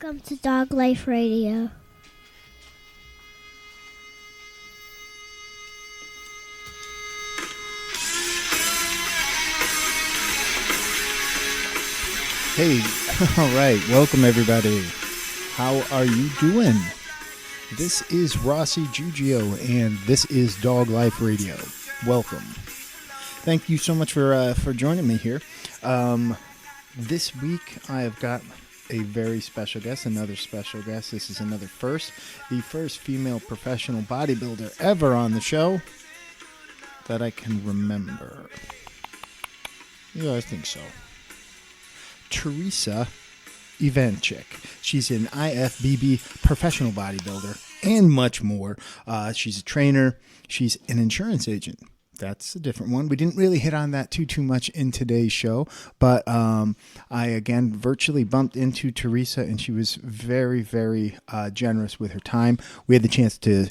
Welcome to Dog Life Radio. Hey, all right, welcome everybody. How are you doing? This is Rossi Giugio, and this is Dog Life Radio. Welcome. Thank you so much for joining me here. This week I have got a very special guest, another special guest. This is the first female professional bodybuilder ever on the show that I can remember. Yeah, I think so. Theresa Ivancik. She's an IFBB professional bodybuilder and much more. She's a trainer. She's an insurance agent. That's a different one. We didn't really hit on that too much in today's show, but I again virtually bumped into Theresa, and she was very, very generous with her time. We had the chance to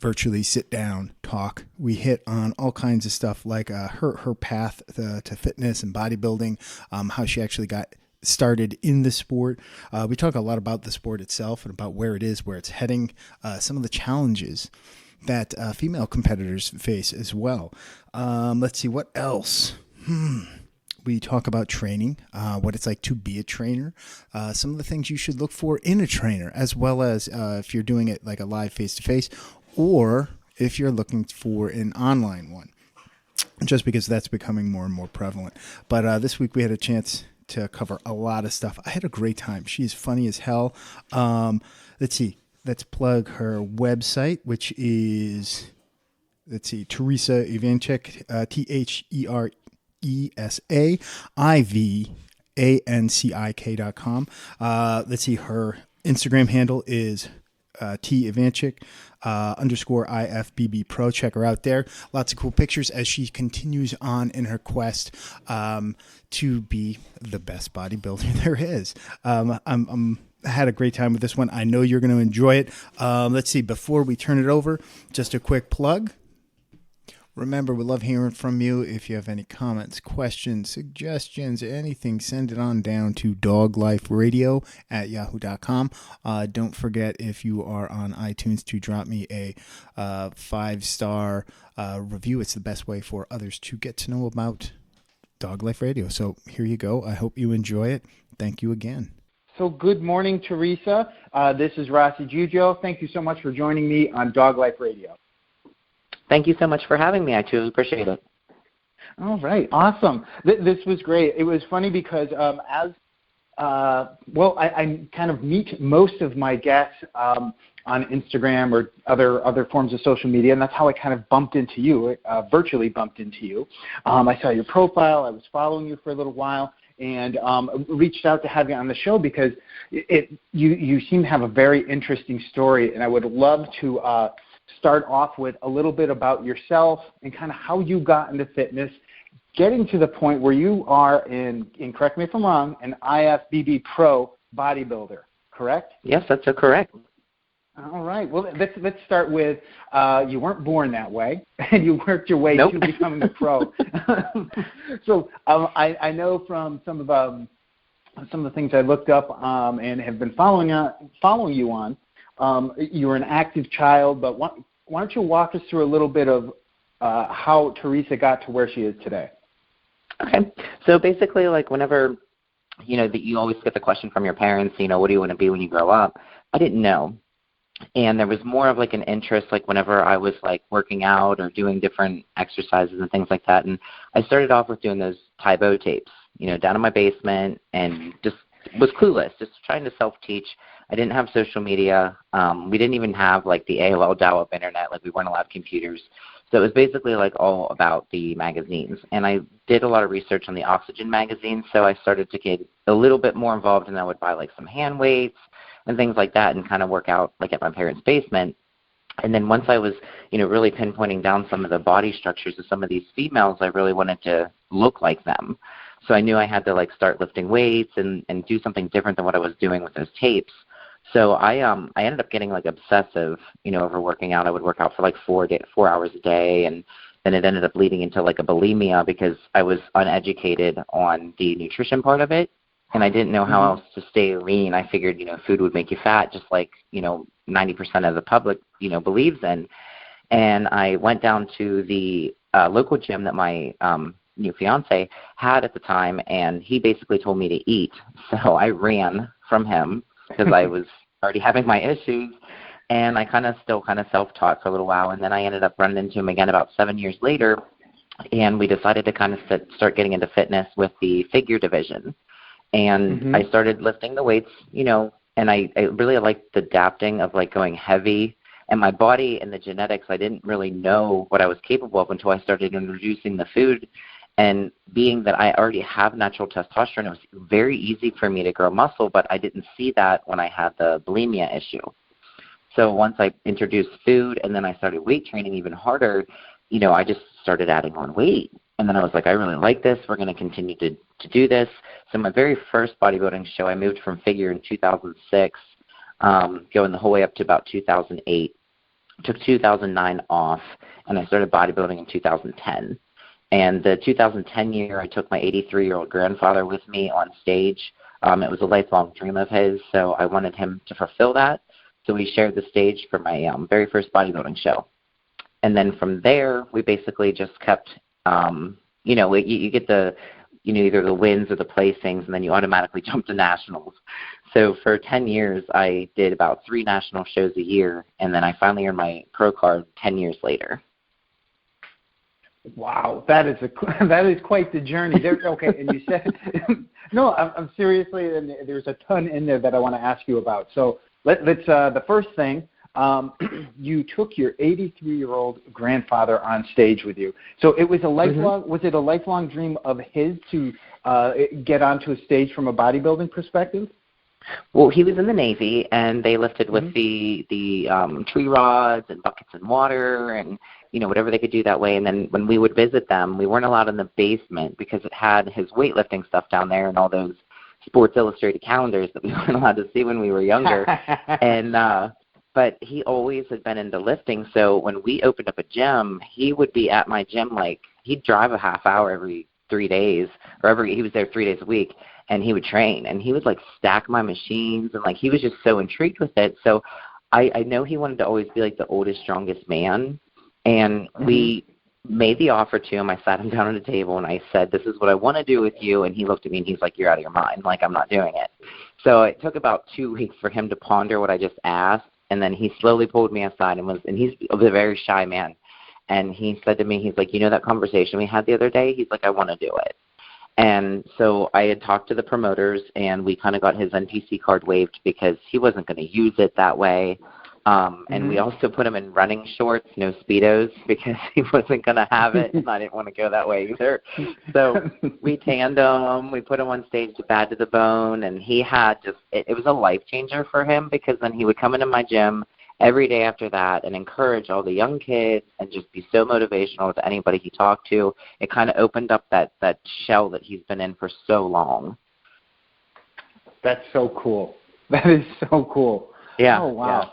virtually sit down, talk. We hit on all kinds of stuff like her path to fitness and bodybuilding, how she actually got started in the sport. We talk a lot about the sport itself and about where it is, where it's heading, some of the challenges that female competitors face as well. Let's see, what else? We talk about training, what it's like to be a trainer, some of the things you should look for in a trainer, as well as if you're doing it like a live face-to-face, or if you're looking for an online one, just because that's becoming more and more prevalent. But this week we had a chance to cover a lot of stuff. I had a great time. She's funny as hell. Let's see. Let's plug her website, which is, Theresa Ivancik, TheresaIvancik.com. Let's see, her Instagram handle is Ivancik _ IFBB Pro. Check her out there. Lots of cool pictures as she continues on in her quest to be the best bodybuilder there is. I had a great time with this one. I know you're going to enjoy it. Let's see, before we turn it over, just a quick plug. Remember, we love hearing from you. If you have any comments, questions, suggestions, anything, send it on down to dogliferadio@yahoo.com. Don't forget, if you are on iTunes, to drop me a 5-star review. It's the best way for others to get to know about Dog Life Radio. So here you go. I hope you enjoy it. Thank you again. So good morning, Theresa. This is Rossi Giugio. Thank you so much for joining me on Dog Life Radio. Thank you so much for having me. I truly appreciate it. All right. Awesome. This was great. It was funny because I kind of meet most of my guests on Instagram or other forms of social media, and that's how I kind of bumped into you, virtually bumped into you. I saw your profile. I was following you for a little while, and reached out to have you on the show because you seem to have a very interesting story, and I would love to start off with a little bit about yourself and kind of how you got into fitness, getting to the point where you are and correct me if I'm wrong, an IFBB Pro bodybuilder, correct? Yes, that's correct. All right. Well, let's start with you weren't born that way, and you worked your way to becoming a pro. So I know from some of the things I looked up and have been following you on. You were an active child, but why don't you walk us through a little bit of how Theresa got to where she is today? Okay. So basically, like whenever, that you always get the question from your parents, what do you want to be when you grow up? I didn't know. And there was more of like an interest, like whenever I was like working out or doing different exercises and things like that. And I started off with doing those Tybo tapes, down in my basement, and just was clueless, just trying to self-teach. I didn't have social media. We didn't even have like the AOL dial-up internet, like we weren't allowed computers. So it was basically like all about the magazines. And I did a lot of research on the Oxygen magazine, so I started to get a little bit more involved, and I would buy like some hand weights and things like that and kind of work out like at my parents' basement. And then once I was, really pinpointing down some of the body structures of some of these females, I really wanted to look like them. So I knew I had to like start lifting weights and do something different than what I was doing with those tapes. So I ended up getting like obsessive, over working out. I would work out for like 4 hours a day, and then it ended up leading into like a bulimia because I was uneducated on the nutrition part of it. and I didn't know how else to stay lean. I figured, food would make you fat, just like, 90% of the public, believes in. And I went down to the local gym that my new fiance had at the time, and he basically told me to eat. So I ran from him because I was already having my issues, and I still self-taught for a little while, and then I ended up running into him again about 7 years later, and we decided to start getting into fitness with the figure division. And I started lifting the weights, and I really liked the adapting of like going heavy. And my body and the genetics, I didn't really know what I was capable of until I started introducing the food. And being that I already have natural testosterone, it was very easy for me to grow muscle, but I didn't see that when I had the bulimia issue. So once I introduced food and then I started weight training even harder, I just started adding on weight. And then I was like, I really like this. We're going to continue to do this. So my very first bodybuilding show, I moved from figure in 2006, going the whole way up to about 2008. Took 2009 off, and I started bodybuilding in 2010. And the 2010 year, I took my 83-year-old grandfather with me on stage. It was a lifelong dream of his, so I wanted him to fulfill that. So we shared the stage for my very first bodybuilding show. And then from there, we basically just kept, you get the, either the wins or the placings, and then you automatically jump to nationals. So for 10 years, I did about 3 national shows a year, and then I finally earned my pro card 10 years later. Wow, that is quite the journey. Okay, and you said no. I'm seriously, and there's a ton in there that I want to ask you about. So let's the first thing. You took your 83-year-old grandfather on stage with you. So it was a lifelong. Was it a lifelong dream of his to get onto a stage from a bodybuilding perspective? Well, he was in the Navy, and they lifted with the tree rods and buckets and water and, whatever they could do that way. And then when we would visit them, we weren't allowed in the basement because it had his weightlifting stuff down there and all those Sports Illustrated calendars that we weren't allowed to see when we were younger. And but he always had been into lifting, so when we opened up a gym, he would be at my gym, like, he'd drive a half hour every 3 days, he was there 3 days a week, and he would train, and he would like stack my machines, and like he was just so intrigued with it. So I know he wanted to always be like the oldest, strongest man, and we made the offer to him. I sat him down at a table and I said, this is what I want to do with you. And he looked at me and he's like, you're out of your mind. Like, I'm not doing it. So it took about 2 weeks for him to ponder what I just asked, and then he slowly pulled me aside and he's a very shy man. And he said to me, he's like, that conversation we had the other day? He's like, I want to do it. And so I had talked to the promoters, and we kind of got his NPC card waived because he wasn't going to use it that way. And we also put him in running shorts, no Speedos, because he wasn't going to have it, and I didn't want to go that way either. So we tanned him. We put him on stage bad to the bone, and he had it was a life changer for him, because then he would come into my gym every day after that and encourage all the young kids and just be so motivational to anybody he talked to. It kind of opened up that shell that he's been in for so long. That's so cool. That is so cool. Yeah. Oh, wow. Yeah.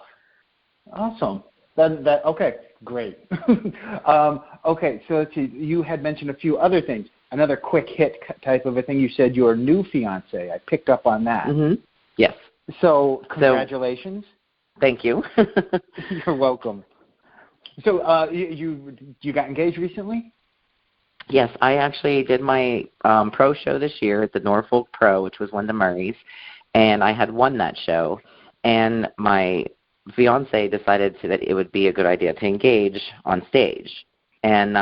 Awesome. Okay, great. Okay, so let's see. You had mentioned a few other things. Another quick hit type of a thing. You said your new fiance. I picked up on that. Yes. So congratulations. Thank you. You're welcome. So you got engaged recently? Yes, I actually did my pro show this year at the Norfolk Pro, which was Linda Murray's, and I had won that show. And my fiance decided that it would be a good idea to engage on stage. And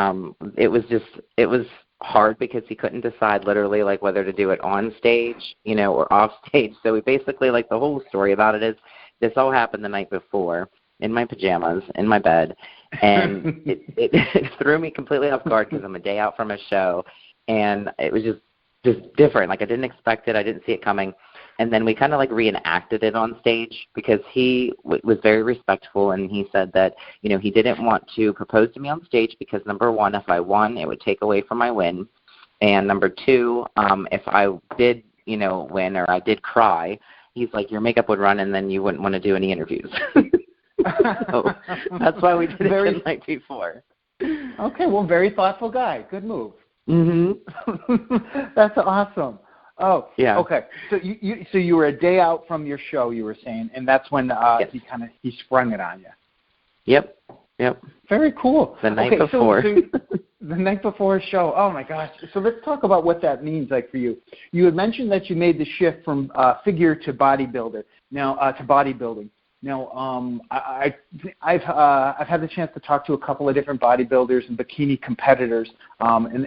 it was hard because he couldn't decide literally like whether to do it on stage, or off stage. So we basically, like, the whole story about it is this all happened the night before in my pajamas in my bed, and it threw me completely off guard because I'm a day out from a show, and it was just different. Like, I didn't expect it. I didn't see it coming. And then we kind of like reenacted it on stage because he was very respectful, and he said that, he didn't want to propose to me on stage because, number one, if I won, it would take away from my win. And number two, if I did, win or I did cry, he's like, your makeup would run and then you wouldn't want to do any interviews. So that's why we did it the night before. Okay, well, very thoughtful guy. Good move. Mm-hmm. That's awesome. Oh, Yeah. okay. So you were a day out from your show, you were saying, and that's when Yes. he sprung it on you. Yep. Very cool. The night before. So the night before a show. Oh my gosh. So let's talk about what that means, like for you. You had mentioned that you made the shift from figure to bodybuilder. Now to bodybuilding. Now, I've had the chance to talk to a couple of different bodybuilders and bikini competitors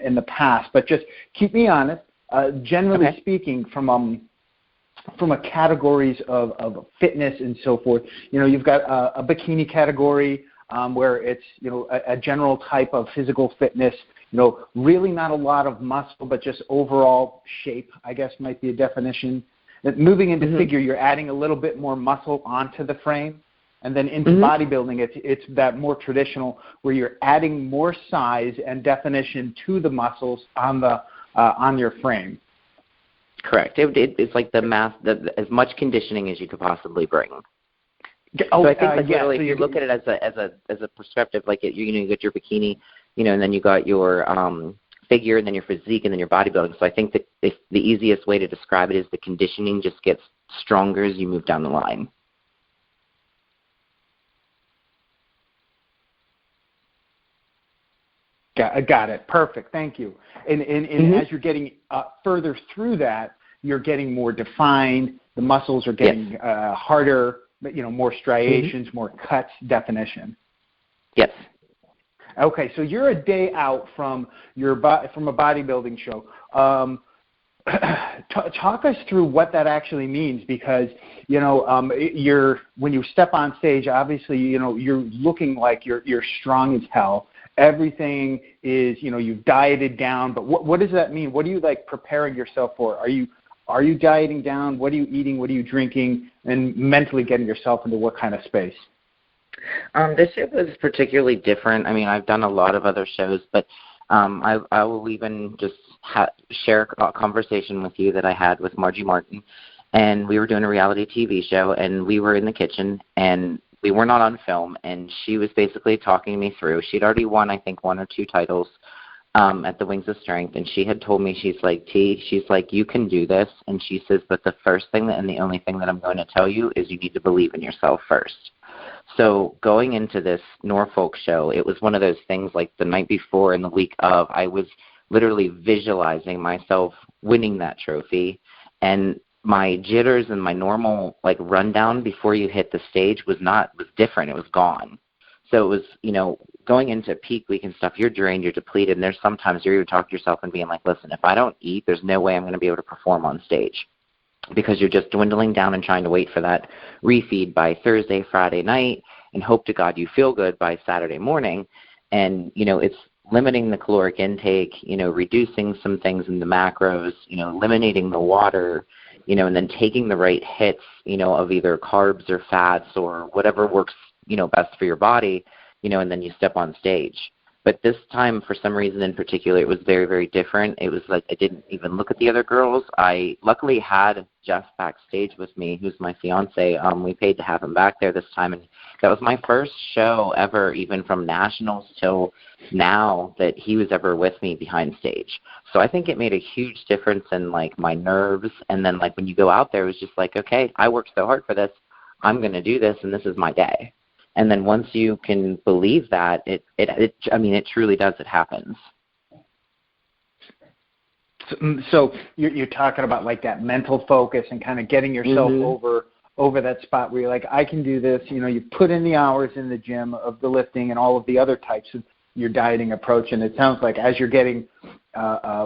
in the past, but just keep me honest. Generally speaking, from a categories of fitness and so forth, you've got a bikini category where it's a general type of physical fitness. Really not a lot of muscle, but just overall shape, I guess might be a definition. Moving into figure, you're adding a little bit more muscle onto the frame. And then into bodybuilding, it's that more traditional where you're adding more size and definition to the muscles on your frame. Correct. It's like as much conditioning as you could possibly bring. Oh, so I think literally, so if you look at it as a prescriptive, like you got your bikini, and then you got your figure, and then your physique, and then your bodybuilding. So I think that the easiest way to describe it is the conditioning just gets stronger as you move down the line. Got it. Perfect. Thank you. And as you're getting further through that, you're getting more defined. The muscles are getting harder. More striations, more cuts, definition. Yes. Okay, so you're a day out from from a bodybuilding show. Talk us through what that actually means, because when you step on stage, obviously you're looking like you're strong as hell. Everything is you've dieted down, but what does that mean? What are you preparing yourself for? Are you dieting down? What are you eating? What are you drinking? And mentally getting yourself into what kind of space? This show was particularly different. I mean, I've done a lot of other shows, but I will even just share a conversation with you that I had with Margie Martin, and we were doing a reality TV show, and we were in the kitchen, and we were not on film, and she was basically talking me through. She'd already won, I think, 1 or 2 titles at the Wings of Strength, and she had told me, she's like, you can do this, and she says, but the first thing and the only thing that I'm going to tell you is you need to believe in yourself first. So going into this Norfolk show, it was one of those things like the night before and the week of, I was literally visualizing myself winning that trophy, and my jitters and my normal rundown before you hit the stage was different. It was gone. So it was, going into peak week and stuff, you're drained, you're depleted, and there's sometimes you're even talking to yourself and being like, listen, if I don't eat, there's no way I'm going to be able to perform on stage, because you're just dwindling down and trying to wait for that refeed by Thursday, Friday night, and hope to God you feel good by Saturday morning. And, it's limiting the caloric intake, reducing some things in the macros, eliminating the water, and then taking the right hits, of either carbs or fats or whatever works, best for your body, and then you step on stage. But this time, for some reason in particular, it was very, very different. It was like I didn't even look at the other girls. I luckily had Jeff backstage with me, who's my fiance. We paid to have him back there this time, and that was my first show ever, even from nationals till now, that he was ever with me behind stage. So I think it made a huge difference in my nerves. And then when you go out there, it was just okay, I worked so hard for this. I'm going to do this, and this is my day. And then once you can believe that, it truly does. It happens. So you're talking about that mental focus and kind of getting yourself over that spot where you're like, I can do this. You put in the hours in the gym of the lifting and all of the other types of your dieting approach. And it sounds like as you're getting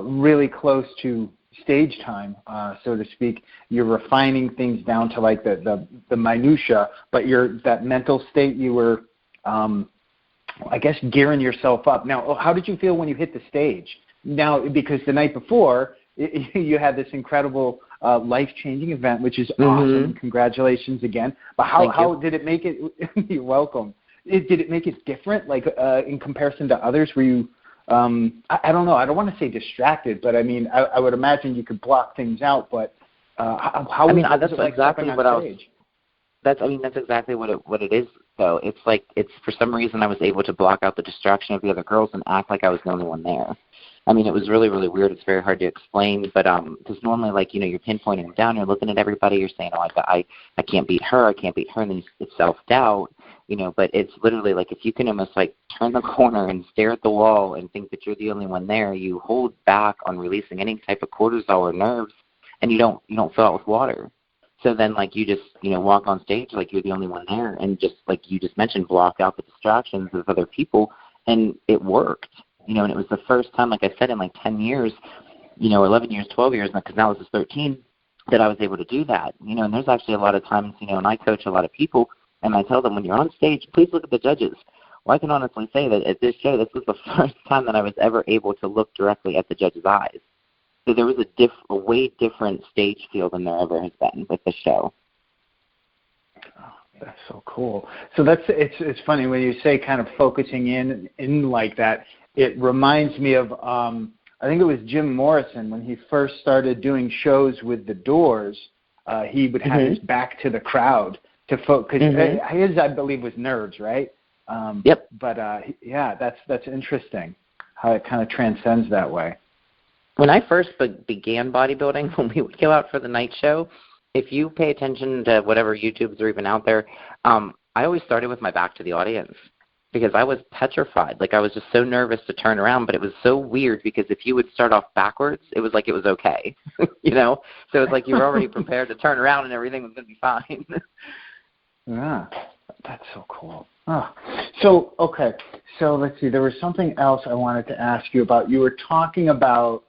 really close to stage time, so to speak, you're refining things down to the minutia, but that mental state, you were, I guess, gearing yourself up. Now, how did you feel when you hit the stage? Now, because the night before, you had this incredible life-changing event, which is awesome. Congratulations again. But how did it make it? You're welcome. Did it make it different, in comparison to others? Were you I don't know. I don't want to say distracted, but I would imagine you could block things out. But how? That's exactly what I was. That's exactly what it is, though. It's for some reason I was able to block out the distraction of the other girls and act like I was the only one there. I mean, it was really, really weird. It's very hard to explain, but because normally, like, you know, you're pinpointing them down, you're looking at everybody, you're saying, oh, I can't beat her, and then it's self-doubt, you know, but it's literally like if you can almost like turn the corner and stare at the wall and think that you're the only one there, you hold back on releasing any type of cortisol or nerves, and you don't fill out with water. So then, like, you just, you know, walk on stage like you're the only one there, and just like you just mentioned, block out the distractions of other people, and it worked. You know, and it was the first time, like I said, in like 10 years, you know, 11 years, 12 years, because now this is 13, that I was able to do that. You know, and there's actually a lot of times, you know, and I coach a lot of people, and I tell them, when you're on stage, please look at the judges. Well, I can honestly say that at this show, this was the first time that I was ever able to look directly at the judges' eyes. So there was a way different stage feel than there ever has been with the show. Oh, that's so cool. So it's funny when you say kind of focusing in like that. It reminds me of, I think it was Jim Morrison when he first started doing shows with the Doors. He would have his back to the crowd to focus. His, I believe, was nerves, right? Yep. But yeah, that's interesting how it kind of transcends that way. When I first began bodybuilding, when we would go out for the night show, if you pay attention to whatever YouTubes are even out there, I always started with my back to the audience, because I was petrified. Like, I was just so nervous to turn around, but it was so weird because if you would start off backwards, it was like it was okay, you know? So it's like you were already prepared to turn around and everything was going to be fine. Yeah, that's so cool. Oh. So, okay, so let's see. There was something else I wanted to ask you about. You were talking about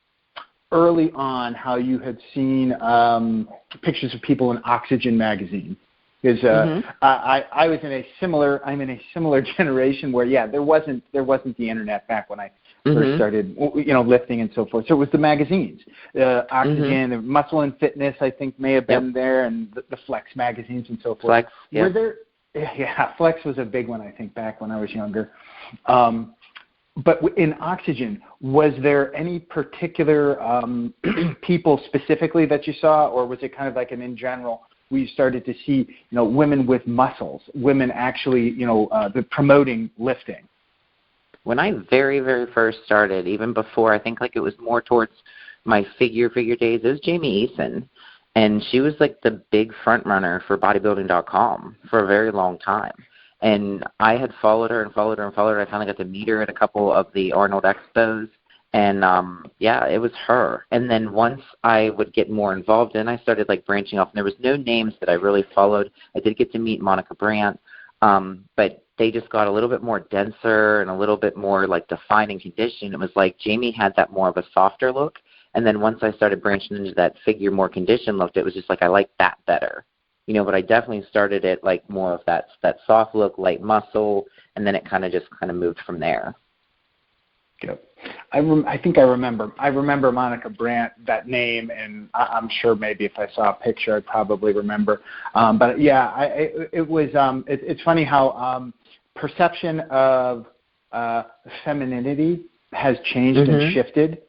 early on how you had seen pictures of people in Oxygen magazine. Because I was in a similar generation where, yeah, there wasn't the internet back when I first started, you know, lifting and so forth. So it was the magazines, Oxygen, the Muscle and Fitness, I think may have been there, and the Flex magazines and so forth. Flex, yeah. Were there? Yeah, Flex was a big one, I think, back when I was younger. But in Oxygen, was there any particular people specifically that you saw, or was it kind of like an in general? We started to see, you know, women with muscles, women actually, you know, promoting lifting. When I very, very first started, even before, I think like it was more towards my figure days, it was Jamie Eason. And she was like the big front runner for bodybuilding.com for a very long time. And I had followed her. I finally got to meet her at a couple of the Arnold Expos. And, yeah, it was her. And then once I would get more involved in, I started, like, branching off. And there was no names that I really followed. I did get to meet Monica Brandt, but they just got a little bit more denser and a little bit more, like, defining condition. It was like Jamie had that more of a softer look. And then once I started branching into that figure, more conditioned look, it was just like I liked that better. You know, but I definitely started it, like, more of that soft look, light muscle, and then it kind of moved from there. Yep. I think I remember Monica Brandt, that name, and I'm sure maybe if I saw a picture, I'd probably remember. But yeah, it's funny how perception of femininity has changed and shifted.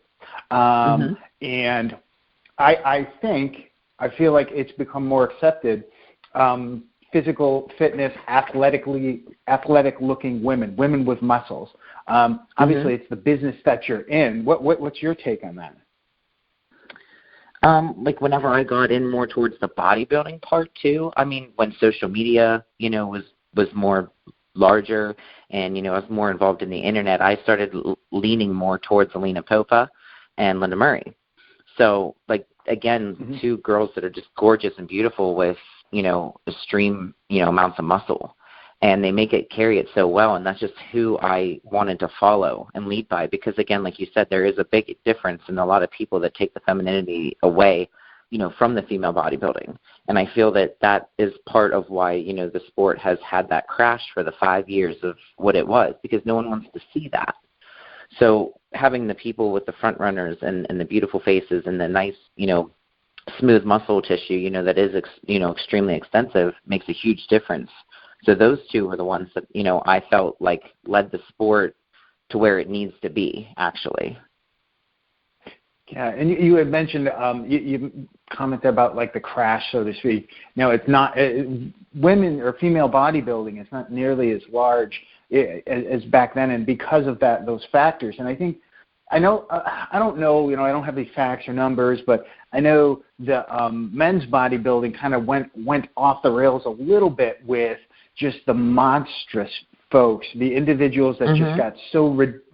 And I feel like it's become more accepted. Physical fitness, athletic looking women with muscles. Obviously, it's the business that you're in. What's your take on that? Like whenever I got in more towards the bodybuilding part too, I mean, when social media, you know, was more larger and, you know, I was more involved in the internet, I started leaning more towards Alina Popa and Linda Murray. So, like, again, two girls that are just gorgeous and beautiful with, you know, extreme, you know, amounts of muscle. And they carry it so well, and that's just who I wanted to follow and lead by. Because, again, like you said, there is a big difference in a lot of people that take the femininity away, you know, from the female bodybuilding. And I feel that that is part of why, you know, the sport has had that crash for the 5 years of what it was, because no one wants to see that. So having the people with the front runners and the beautiful faces and the nice, you know, smooth muscle tissue, you know, that is, you know, extremely extensive makes a huge difference. So those two were the ones that, you know, I felt like led the sport to where it needs to be, actually. Yeah, and you had mentioned, you commented about, like, the crash, so to speak. You know, it's not, women or female bodybuilding is not nearly as large as back then, and because of those factors. And I think I know, I don't know, I don't have these facts or numbers, but I know the men's bodybuilding kind of went off the rails a little bit with just the monstrous folks, the individuals that just got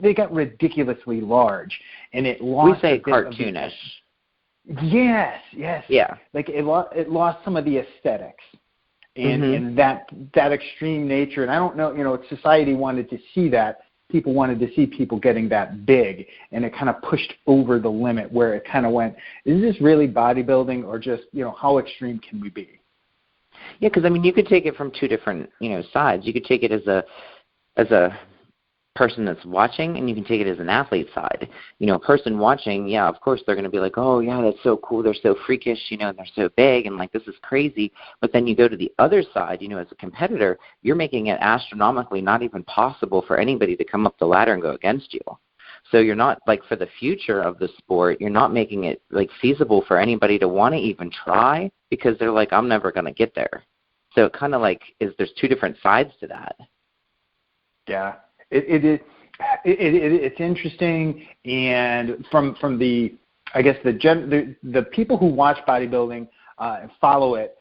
they got ridiculously large, and it lost. We say cartoonish. Yes. Yeah. Like it lost some of the aesthetics, and that extreme nature. And I don't know, society wanted to see that. People wanted to see people getting that big, and it kind of pushed over the limit where it kind of went, is this really bodybuilding, or just, how extreme can we be? Yeah, because, you could take it from two different, sides. You could take it as a person that's watching, and you can take it as an athlete side. A person watching, yeah, of course they're going to be like, oh, yeah, that's so cool. They're so freakish, and they're so big, and, this is crazy. But then you go to the other side, as a competitor, you're making it astronomically not even possible for anybody to come up the ladder and go against you. So you're not, for the future of the sport, you're not making it, feasible for anybody to want to even try, because they're like, I'm never going to get there. So it kind of there's two different sides to that. Yeah. It's interesting, and from the, I guess, the people who watch bodybuilding and follow it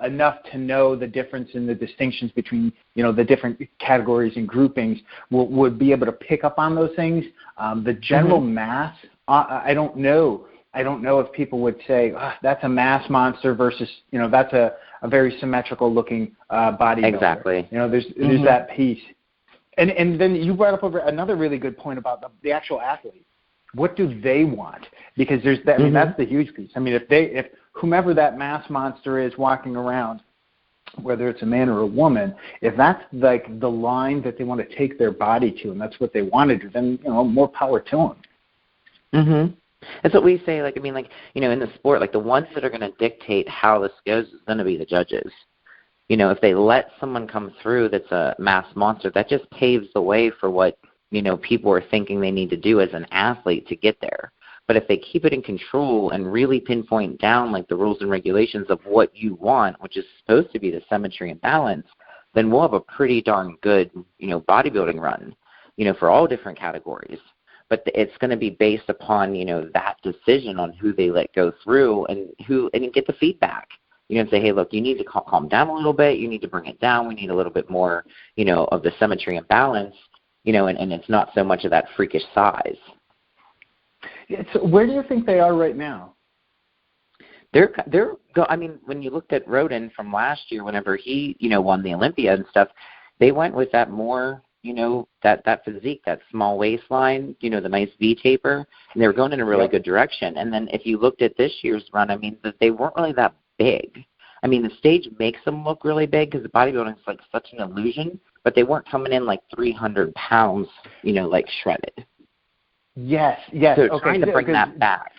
enough to know the difference in the distinctions between the different categories and groupings would be able to pick up on those things. The general mass, I don't know if people would say that's a mass monster versus that's a very symmetrical looking bodybuilder. Exactly. There's that piece. And then you brought up another really good point about the actual athlete. What do they want? Because there's that. That's the huge piece. If whomever that mass monster is walking around, whether it's a man or a woman, if that's the line that they want to take their body to, and that's what they want to do, then more power to them. That's what we say. In the sport, the ones that are going to dictate how this goes is going to be the judges. If they let someone come through that's a mass monster, that just paves the way for what, people are thinking they need to do as an athlete to get there. But if they keep it in control and really pinpoint down, the rules and regulations of what you want, which is supposed to be the symmetry and balance, then we'll have a pretty darn good, bodybuilding run, for all different categories. But it's going to be based upon, that decision on who they let go through and get the feedback. And say, hey, look, you need to calm down a little bit. You need to bring it down. We need a little bit more, of the symmetry and balance, and it's not so much of that freakish size. So where do you think they are right now? When you looked at Rodin from last year, whenever he, won the Olympia and stuff, they went with that more, that physique, that small waistline, the nice V taper, and they were going in a really good direction. And then if you looked at this year's run, they weren't really that big. The stage makes them look really big because the bodybuilding is such an illusion, but they weren't coming in 300 pounds, shredded. Yes. So trying to bring that back.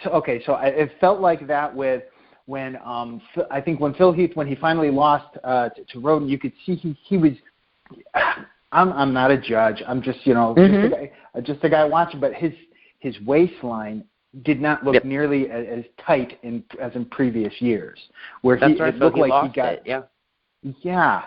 So it felt like that when I think when Phil Heath, when he finally lost to Rodin, you could see he was. I'm not a judge. I'm just just a guy watching, but his waistline did not look nearly as tight as in previous years, where it looked like he got it. Yeah.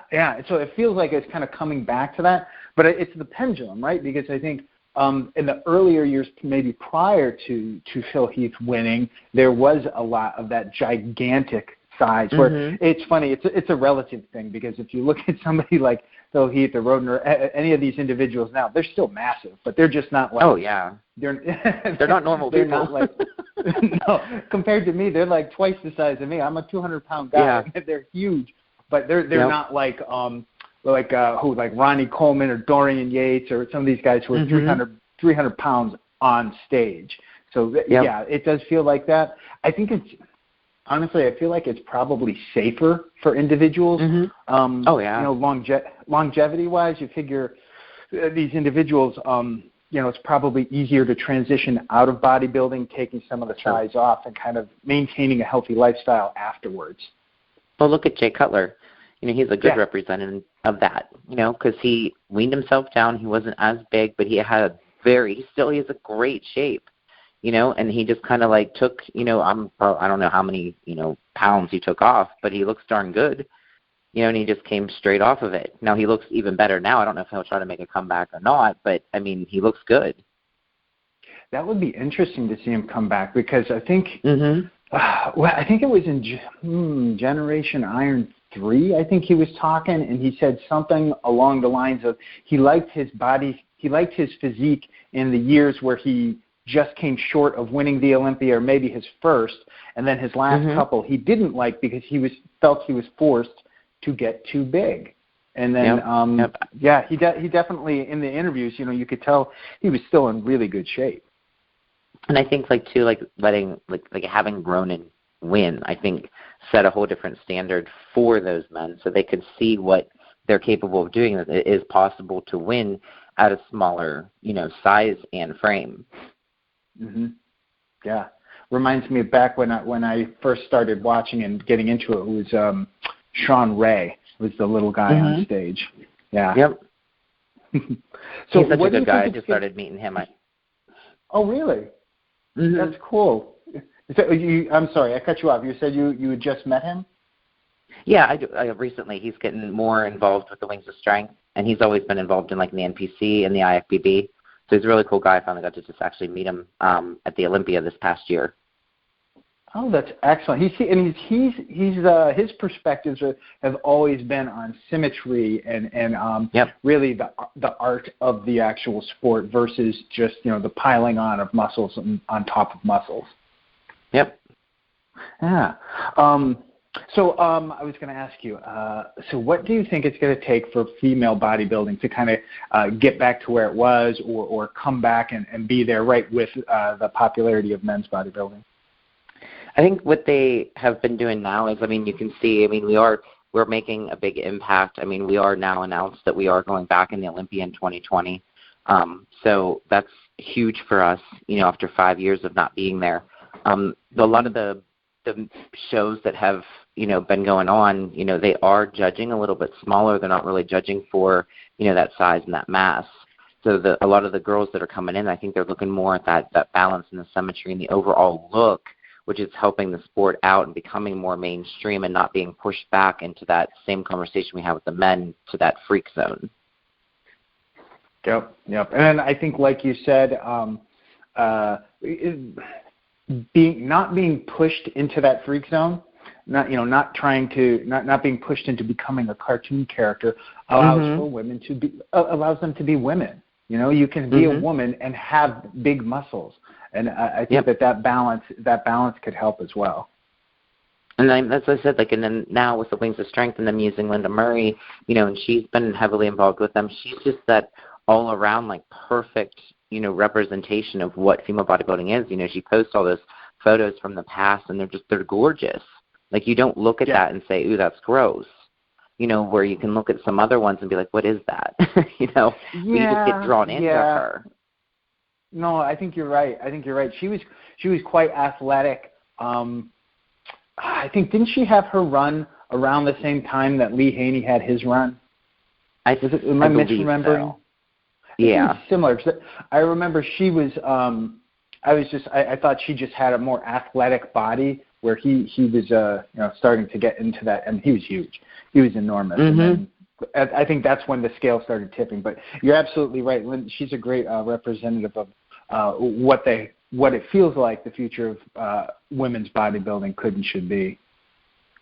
So it feels like it's kind of coming back to that, but it's the pendulum, right? Because I think in the earlier years, maybe prior to Phil Heath winning, there was a lot of that gigantic size. Where it's funny, it's a relative thing, because if you look at somebody like Phil Heath or Rodin or any of these individuals now, they're still massive, but they're just not they're not normal people. They're not no, compared to me, they're twice the size of me. I'm a 200-pound guy. Yeah. They're huge, but they're not like Ronnie Coleman or Dorian Yates or some of these guys who are 300 pounds on stage. So it does feel like that. I think honestly, I feel like it's probably safer for individuals. Longevity-wise, you figure these individuals, it's probably easier to transition out of bodybuilding, taking some of the size off and kind of maintaining a healthy lifestyle afterwards. Well, look at Jay Cutler. He's a good representative of that, because he weaned himself down. He wasn't as big, but he has a great shape. And he just kind of took, I don't know how many, pounds he took off, but he looks darn good, and he just came straight off of it. Now he looks even better now. I don't know if he'll try to make a comeback or not, but he looks good. that would be interesting to see him come back, because I think I think it was in Generation Iron 3, I think he was talking, and he said something along the lines of he liked his body, he liked his physique in the years where he just came short of winning the Olympia, or maybe his first, and then his last couple he didn't like because he felt he was forced to get too big. And then, he definitely, in the interviews, you could tell he was still in really good shape. And I think, having Ronan win, I think, set a whole different standard for those men, so they could see what they're capable of doing. That it is possible to win at a smaller, size and frame. Yeah, reminds me of back when I first started watching and getting into it. It was Sean Ray was the little guy on stage. Yeah. Yep. So he's such a good guy. I just started meeting him. Oh, really? That's cool. I'm sorry, I cut you off. You said you had just met him? Yeah, I recently. He's getting more involved with the Wings of Strength, and he's always been involved in the NPC and the IFBB. So he's a really cool guy. I finally got to just actually meet him at the Olympia this past year. Oh, that's excellent. His perspectives have always been on symmetry and really the art of the actual sport versus just the piling on of muscles on top of muscles. Yep. Yeah. So I was going to ask you. So what do you think it's going to take for female bodybuilding to kind of get back to where it was, or come back and be there right with the popularity of men's bodybuilding? I think what they have been doing now is, you can see, we're making a big impact. We are now announced that we are going back in the Olympia in 2020. So that's huge for us, after 5 years of not being there. A lot of the shows that have, been going on, they are judging a little bit smaller. They're not really judging for, that size and that mass. So a lot of the girls that are coming in, I think they're looking more at that balance and the symmetry and the overall look, which is helping the sport out and becoming more mainstream and not being pushed back into that same conversation we have with the men, to that freak zone. Yep. And I think, like you said, not being pushed into that freak zone, not being pushed into becoming a cartoon character allows them to be women. You can be a woman and have big muscles. And I think that balance could help as well. And as I said, and then now with the Wings of Strength and them using Linda Murray, and she's been heavily involved with them. She's just that all around perfect, representation of what female bodybuilding is. She posts all those photos from the past, and they're gorgeous. You don't look at that and say, "Ooh, that's gross." Where you can look at some other ones and be like, "What is that?" You just get drawn into her. No, I think you're right. She was quite athletic. I think, didn't she have her run around the same time that Lee Haney had his run? Am I misremembering? So. Yeah. Similar. 'Cause I remember she was. I thought she just had a more athletic body, where he was starting to get into that, and he was huge. He was enormous. And I think that's when the scale started tipping. But you're absolutely right. She's a great representative of what it feels like the future of women's bodybuilding could and should be.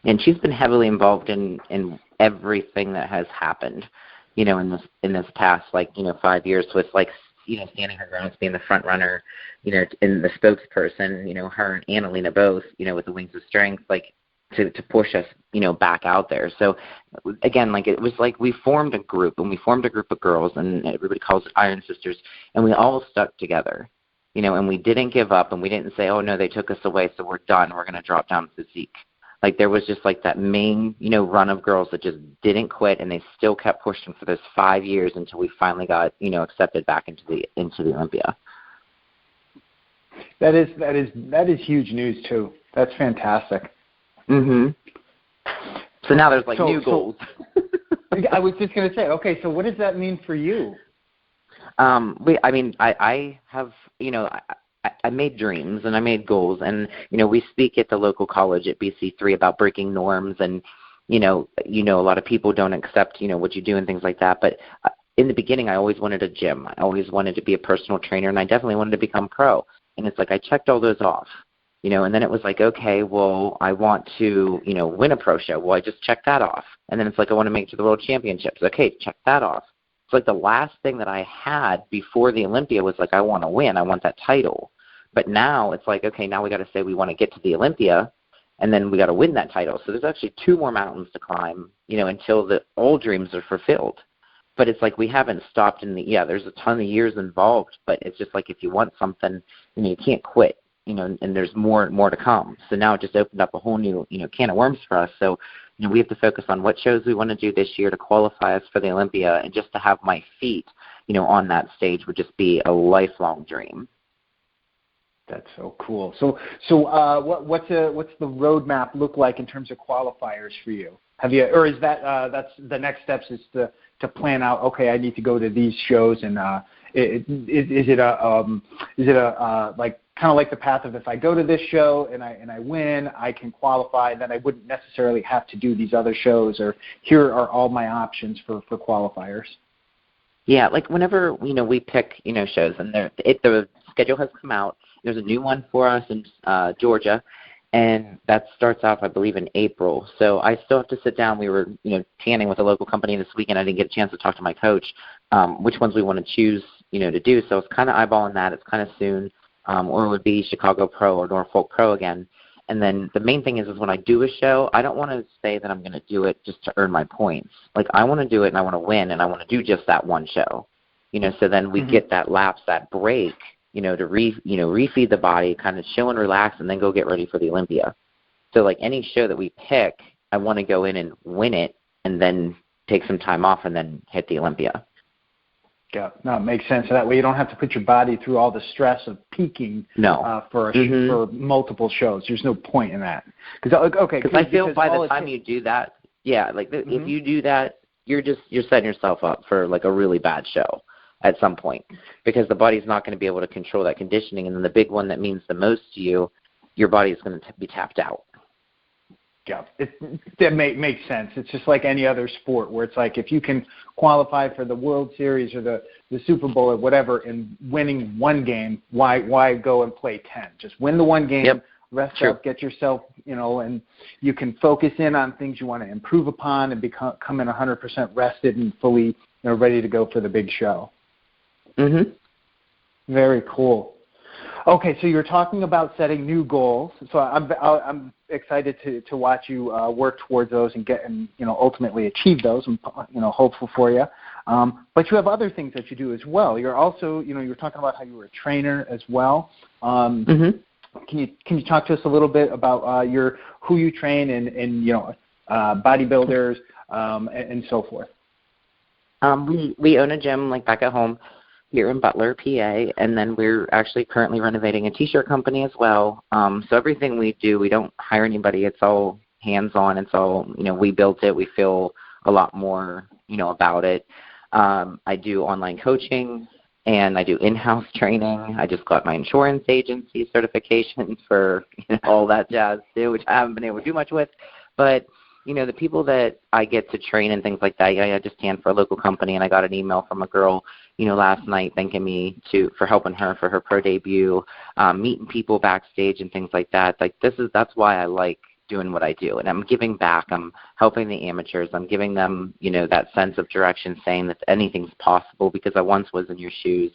And she's been heavily involved in everything that has happened, in this past 5 years, with standing her ground, being the front runner, and the spokesperson, her and Annalena both, with the Wings of Strength, to push us, back out there. So again, it was we formed a group, and we formed a group of girls, and everybody calls it Iron Sisters, and we all stuck together, and we didn't give up, and we didn't say, "Oh no, they took us away, so we're done. We're going to drop down physique." There was just that main, run of girls that just didn't quit, and they still kept pushing for those 5 years until we finally got, accepted back into the Olympia. That is huge news too. That's fantastic. So now there's new goals. I was just going to say, okay, so what does that mean for you? I have, I made dreams and I made goals, and we speak at the local college at BC3 about breaking norms, and a lot of people don't accept what you do and things like that. But in the beginning, I always wanted a gym. I always wanted to be a personal trainer, and I definitely wanted to become pro. And it's like I checked all those off, and then it was like, okay, well, I want to, win a pro show. Well, I just checked that off. And then it's like I want to make it to the World Championships. Okay, check that off. It's like the last thing that I had before the Olympia was like I want to win. I want that title. But now it's like, okay, now we got to say we want to get to the Olympia, and then we got to win that title. So there's actually 2 more mountains to climb, until the old dreams are fulfilled. But it's like we haven't stopped there's a ton of years involved, but it's just like if you want something, you can't quit, and there's more to come. So now it just opened up a whole new, can of worms for us. So, we have to focus on what shows we want to do this year to qualify us for the Olympia, and just to have my feet, on that stage would just be a lifelong dream. That's so cool. So what's the roadmap look like in terms of qualifiers for you? Have you, or is that that's the next steps is to plan out? Okay, I need to go to these shows, and is it a like kind of like the path of if I go to this show and I win, I can qualify, then I wouldn't necessarily have to do these other shows, or here are all my options for qualifiers? Yeah, like whenever we pick shows, and the schedule has come out. There's a new one for us in Georgia, and that starts off, I believe, in April. So I still have to sit down. We were, tanning with a local company this weekend. I didn't get a chance to talk to my coach which ones we want to choose, to do. So it's kind of eyeballing that. It's kind of soon, or it would be Chicago Pro or Norfolk Pro again. And then the main thing is when I do a show, I don't want to say that I'm going to do it just to earn my points. Like I want to do it and I want to win, and I want to do just that one show. So then we get that lapse, that break, to refeed the body, kind of chill and relax, and then go get ready for the Olympia. So like any show that we pick, I want to go in and win it, and then take some time off, and then hit the Olympia. Yeah, no, it makes sense. So that way you don't have to put your body through all the stress of peaking for multiple shows. There's no point in that. Because I feel by the time you do that, if you do that, you're setting yourself up for like a really bad show at some point, because the body's not going to be able to control that conditioning. And then the big one that means the most to you, your body is going to be tapped out. Yeah, that makes sense. It's just like any other sport where it's like if you can qualify for the World Series or the Super Bowl or whatever, and winning one game, why go and play 10? Just win the one game, rest up, get yourself, and you can focus in on things you want to improve upon and come in 100% rested and fully ready to go for the big show. Mm-hmm. Very cool. Okay, so you're talking about setting new goals. So I'm excited to watch you work towards those and ultimately achieve those. I'm hopeful for you. But you have other things that you do as well. You're also you're talking about how you were a trainer as well. Can you talk to us a little bit about who you train and bodybuilders and so forth? We own a gym like back at home here in Butler, PA, and then we're actually currently renovating a T-shirt company as well. So everything we do, we don't hire anybody. It's all hands-on. It's all, we built it. We feel a lot more, about it. I do online coaching, and I do in-house training. I just got my insurance agency certification for all that jazz too, which I haven't been able to do much with. But the people that I get to train and things like that, I just stand for a local company, and I got an email from a girl, last night thanking me for helping her for her pro debut, meeting people backstage and things like that. Like that's why I like doing what I do, and I'm giving back. I'm helping the amateurs. I'm giving them, that sense of direction, saying that anything's possible, because I once was in your shoes.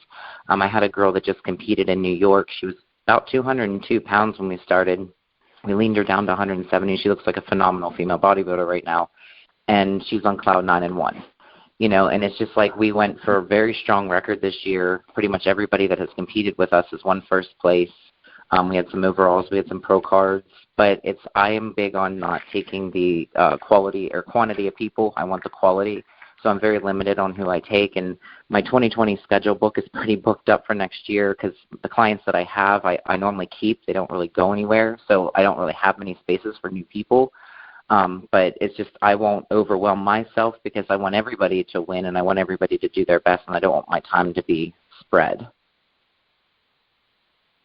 I had a girl that just competed in New York. She was about 202 pounds when we started. We leaned her down to 170. She looks like a phenomenal female bodybuilder right now, and she's on cloud 9 and 1. And it's just like we went for a very strong record this year. Pretty much everybody that has competed with us has won first place. We had some overalls. We had some pro cards. But I am big on not taking the quality or quantity of people. I want the quality. So I'm very limited on who I take. And my 2020 schedule book is pretty booked up for next year, because the clients that I have, I normally keep. They don't really go anywhere. So I don't really have many spaces for new people. But it's just I won't overwhelm myself, because I want everybody to win, and I want everybody to do their best, and I don't want my time to be spread.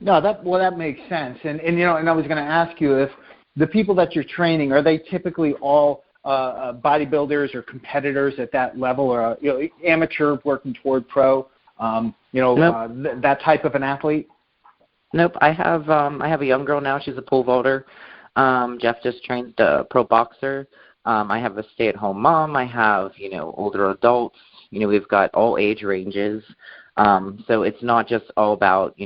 No, that makes sense. And I was going to ask you, if the people that you're training, are they typically all bodybuilders or competitors at that level, or amateur working toward pro? Nope. That type of an athlete? Nope. I have a young girl now. She's a pole vaulter. Jeff just trained a pro boxer. I have a stay-at-home mom. I have, older adults. We've got all age ranges. So it's not just all about,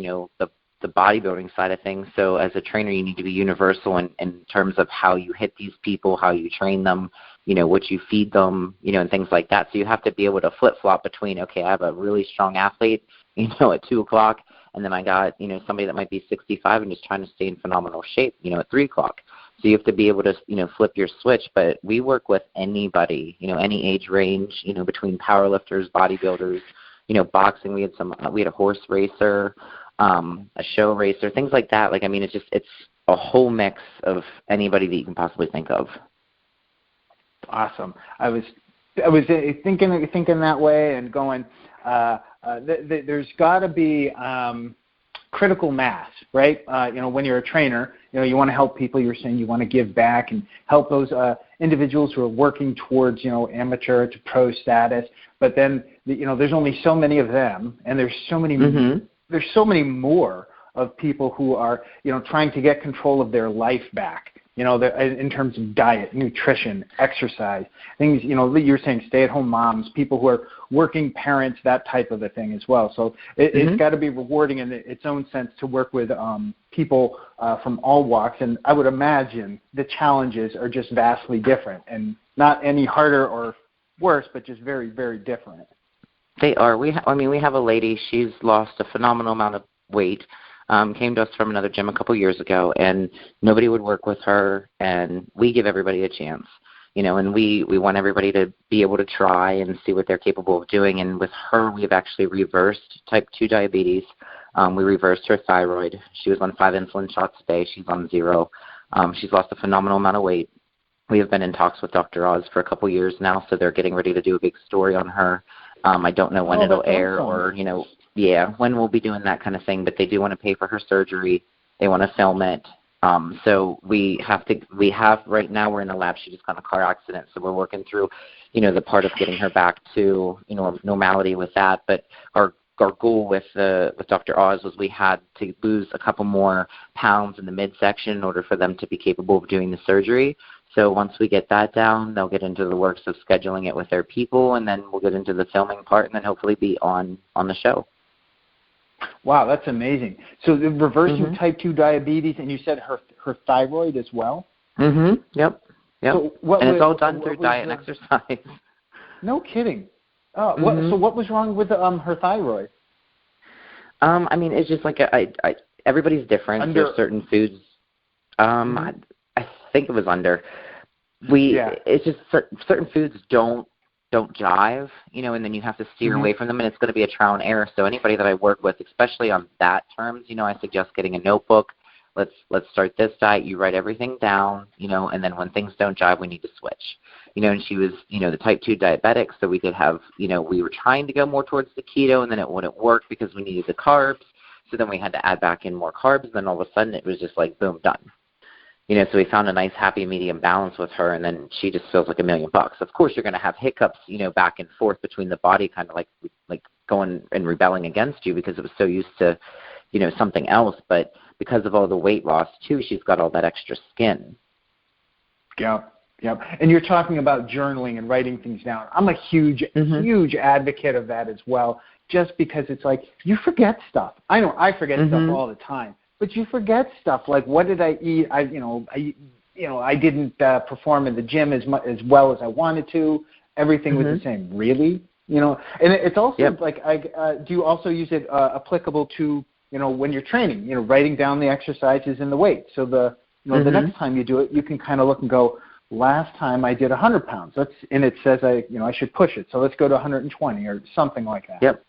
the bodybuilding side of things. So as a trainer, you need to be universal in terms of how you hit these people, how you train them, what you feed them, and things like that. So you have to be able to flip-flop between, okay, I have a really strong athlete, at 2 o'clock, and then I got, somebody that might be 65 and just trying to stay in phenomenal shape, at 3 o'clock. So you have to be able to, flip your switch. But we work with anybody, any age range, between powerlifters, bodybuilders, boxing. We had a horse racer, a show racer, things like that. It's a whole mix of anybody that you can possibly think of. Awesome. I was thinking that way and going, there's got to be critical mass, right? When you're a trainer, you want to help people. You're saying you want to give back and help those individuals who are working towards, amateur to pro status. But then, there's only so many of them, and there's so many. Mm-hmm. There's so many more of people who are, trying to get control of their life back. In terms of diet, nutrition, exercise, things, you're saying stay-at-home moms, people who are working parents, that type of a thing as well. So it's got to be rewarding in its own sense to work with people from all walks. And I would imagine the challenges are just vastly different and not any harder or worse, but just very, very different. They are. We have a lady, she's lost a phenomenal amount of weight. Came to us from another gym a couple years ago, and nobody would work with her, and we give everybody a chance, and we want everybody to be able to try and see what they're capable of doing. And with her, we've actually reversed type 2 diabetes. We reversed her thyroid. She was on 5 insulin shots a day. She's on 0. She's lost a phenomenal amount of weight. We have been in talks with Dr. Oz for a couple years now, so they're getting ready to do a big story on her. I don't know when it'll air or, when we'll be doing that kind of thing, but they do want to pay for her surgery. They want to film it. So we have right now, we're in the lab. She just got in a car accident. So we're working through, the part of getting her back to, normality with that. But our goal with Dr. Oz was we had to lose a couple more pounds in the midsection in order for them to be capable of doing the surgery. So once we get that down, they'll get into the works of scheduling it with their people, and then we'll get into the filming part, and then hopefully be on the show. Wow, that's amazing. So the reversing type 2 diabetes, and you said her thyroid as well? Mm-hmm. Yep. So it's all done through diet and exercise. No kidding. So what was wrong with her thyroid? It's just like everybody's different. There's certain foods. I think it was under. It's just certain foods don't jive, and then you have to steer away from them, and it's going to be a trial and error. So anybody that I work with, especially on that terms, I suggest getting a notebook. Let's start this diet. You write everything down, and then when things don't jive, we need to switch. And she was, the type 2 diabetic, so we could have, we were trying to go more towards the keto, and then it wouldn't work because we needed the carbs. So then we had to add back in more carbs, and then all of a sudden it was just like, boom, done. So we found a nice happy medium balance with her, and then she just feels like $1 million. Of course, you're going to have hiccups, back and forth between the body kind of like going and rebelling against you because it was so used to, something else. But because of all the weight loss, too, she's got all that extra skin. Yeah. And you're talking about journaling and writing things down. I'm a huge advocate of that as well, just because it's like you forget stuff. I know I forget stuff all the time. But you forget stuff like, what did I eat? I didn't perform in the gym as well as I wanted to. Everything was the same. Really, and it's also like, do you also use it applicable to, when you're training? Writing down the exercises and the weight. So the next time you do it, you can kind of look and go, last time I did 100 pounds. And it says I should push it. So let's go to 120 or something like that.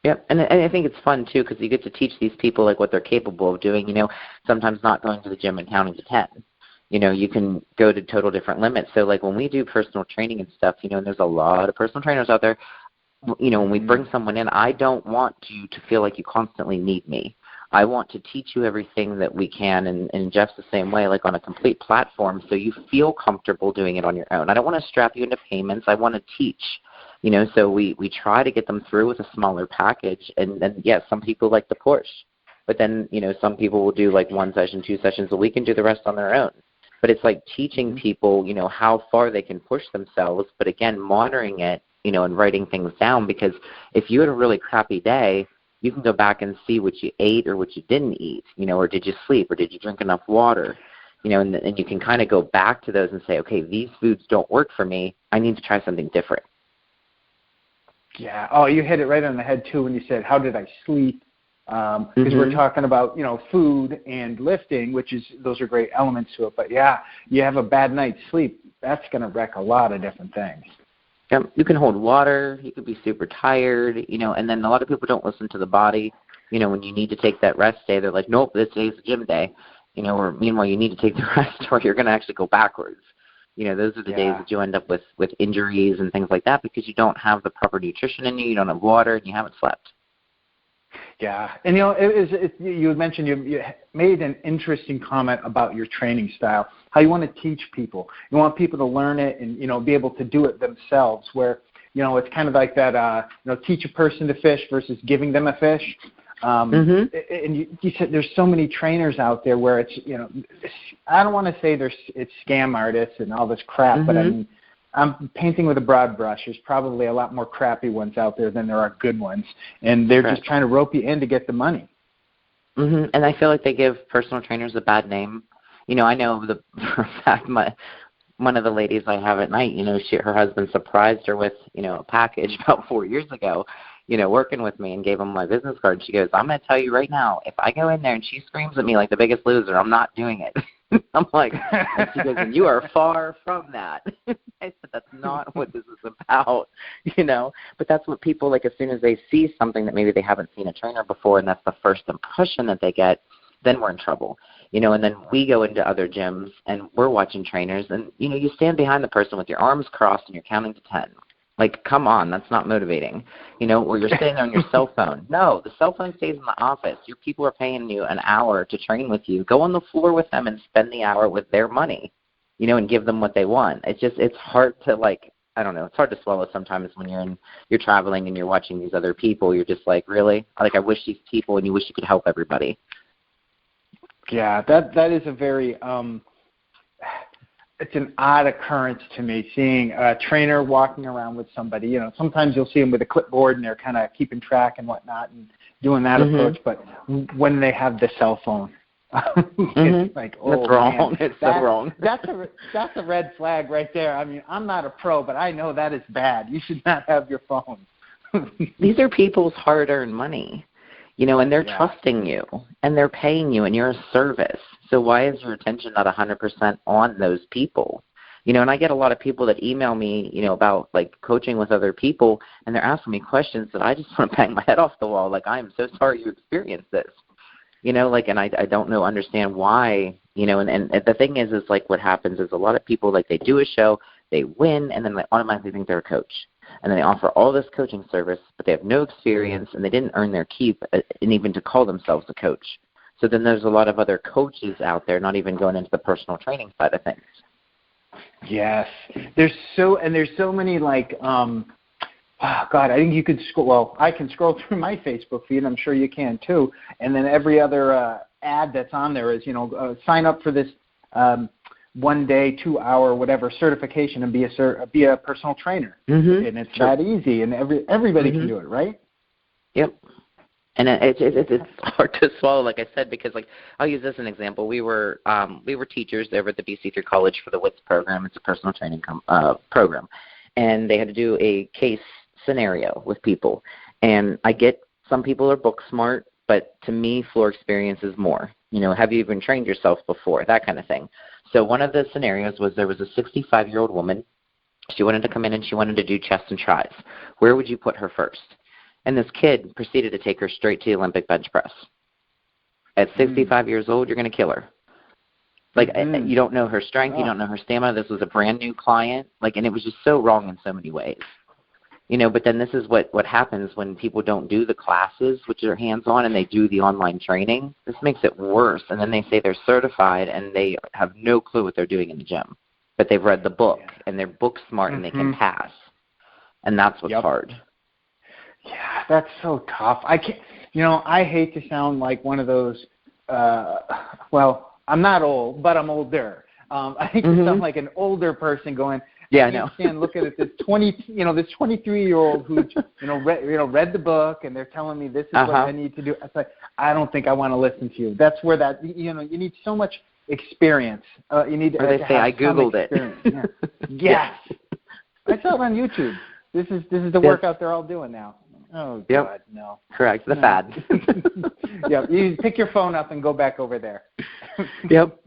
Yep, and I think it's fun, too, because you get to teach these people, like, what they're capable of doing, sometimes not going to the gym and counting to 10. You can go to total different limits. So, like, when we do personal training and stuff, and there's a lot of personal trainers out there, when we bring someone in, I don't want you to feel like you constantly need me. I want to teach you everything that we can, and Jeff's the same way, like on a complete platform, so you feel comfortable doing it on your own. I don't want to strap you into payments. I want to teach, so we try to get them through with a smaller package. And then, yes, some people like to push. But then, some people will do like 1 session, 2 sessions a week and do the rest on their own. But it's like teaching people, how far they can push themselves, but again, monitoring it, and writing things down, because if you had a really crappy day, you can go back and see what you ate or what you didn't eat, or did you sleep or did you drink enough water, and you can kind of go back to those and say, okay, these foods don't work for me. I need to try something different. Yeah. Oh, you hit it right on the head, too, when you said, how did I sleep? Because we're talking about, food and lifting, those are great elements to it. But, yeah, you have a bad night's sleep, that's going to wreck a lot of different things. You can hold water. You could be super tired, and then a lot of people don't listen to the body. When you need to take that rest day, they're like, nope, this day's the gym day, or meanwhile you need to take the rest or you're going to actually go backwards. Those are the days that you end up with injuries and things like that because you don't have the proper nutrition in you, you don't have water, and you haven't slept. Yeah, and you had mentioned you made an interesting comment about your training style, how you want to teach people. You want people to learn it and be able to do it themselves. Where it's kind of like that, teach a person to fish versus giving them a fish. And you said there's so many trainers out there where it's I don't want to say it's scam artists and all this crap, but I mean, I'm painting with a broad brush. There's probably a lot more crappy ones out there than there are good ones, and they're just trying to rope you in to get the money. And I feel like they give personal trainers a bad name. I know for a fact one of the ladies I have at night, her husband surprised her with, a package about 4 years ago, working with me, and gave him my business card. She goes, I'm going to tell you right now, if I go in there and she screams at me like the biggest loser, I'm not doing it. I'm like, and she goes, and you are far from that. I said, that's not what this is about, But that's what people, like, as soon as they see something that maybe they haven't seen a trainer before, and that's the first impression that they get, then we're in trouble. And then we go into other gyms, and we're watching trainers, and, you stand behind the person with your arms crossed, and you're counting to 10. Like, come on, that's not motivating. Or you're sitting on your cell phone. No, the cell phone stays in the office. Your people are paying you an hour to train with you. Go on the floor with them and spend the hour with their money, and give them what they want. It's hard to, like, I don't know, it's hard to swallow sometimes when you're traveling and you're watching these other people. You're just like, really? Like, I wish these people, and you wish you could help everybody. Yeah, that is a very it's an odd occurrence to me, seeing a trainer walking around with somebody. Sometimes you'll see them with a clipboard and they're kind of keeping track and whatnot and doing that approach. But when they have the cell phone, it's like, oh, that's wrong. Man, it's so wrong. That's a red flag right there. I mean, I'm not a pro, but I know that is bad. You should not have your phone. These are people's hard-earned money. And they're trusting you, and they're paying you, and you're a service. So why is your attention not 100% on those people? And I get a lot of people that email me, about, like, coaching with other people, and they're asking me questions that I just want to bang my head off the wall. Like, I am so sorry you experienced this. And I don't understand why, and the thing is like what happens is a lot of people, like, they do a show, they win, and then they automatically think they're a coach. And then they offer all this coaching service, but they have no experience, and they didn't earn their keep, and even to call themselves a coach. So then there's a lot of other coaches out there not even going into the personal training side of things. Yes. There's so many, like, God, I think you could I can scroll through my Facebook feed, I'm sure you can too, and then every other ad that's on there is, sign up for this 1 day, 2 hour, whatever certification and be a personal trainer. And it's that easy, and everybody can do it, right? Yep. And it's hard to swallow, like I said, because, like, I'll use this as an example. We were teachers over at the BC3 College for the WITS program. It's a personal training program, and they had to do a case scenario with people. And I get some people are book smart, but to me, floor experience is more. Have you even trained yourself before? That kind of thing. So one of the scenarios was there was a 65-year-old woman. She wanted to come in and she wanted to do chest and tries. Where would you put her first? And this kid proceeded to take her straight to the Olympic bench press. At 65 years old, you're going to kill her. Like, you don't know her strength. You don't know her stamina. This was a brand new client. Like, and it was just so wrong in so many ways. But then this is what happens when people don't do the classes, which are hands-on, and they do the online training. This makes it worse. And then they say they're certified, and they have no clue what they're doing in the gym. But they've read the book, and they're book smart, and they can pass. And that's what's hard. Yeah, that's so tough. I can't. I hate to sound like one of those. Well, I'm not old, but I'm older. I hate to sound like an older person going. Yeah, I know. Stand looking at this 23-year-old who read the book, and they're telling me this is what I need to do. It's like, I don't think I want to listen to you. That's where you need so much experience. You need. Or they say I googled it. Yeah. Yes. I saw it on YouTube. This is the workout they're all doing now. Oh God, no. Correct. The fad. Yep. You pick your phone up and go back over there. Yep.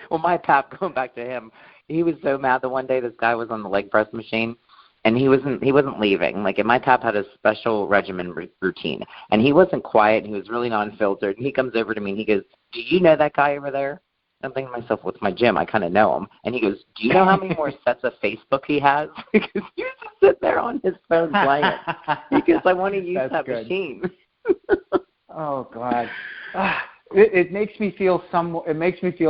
Well, my pap, going back to him, he was so mad the one day this guy was on the leg press machine, and he wasn't leaving. Like, my pap had a special regimen routine, and he wasn't quiet. He was really non-filtered. And he comes over to me and he goes, "Do you know that guy over there?" I'm thinking to myself, "What's my gym? I kind of know him." And he goes, "Do you know how many more sets of Facebook he has?" Because he was just sitting there on his phone playing. Because I want to use that machine. Oh God. It makes me feel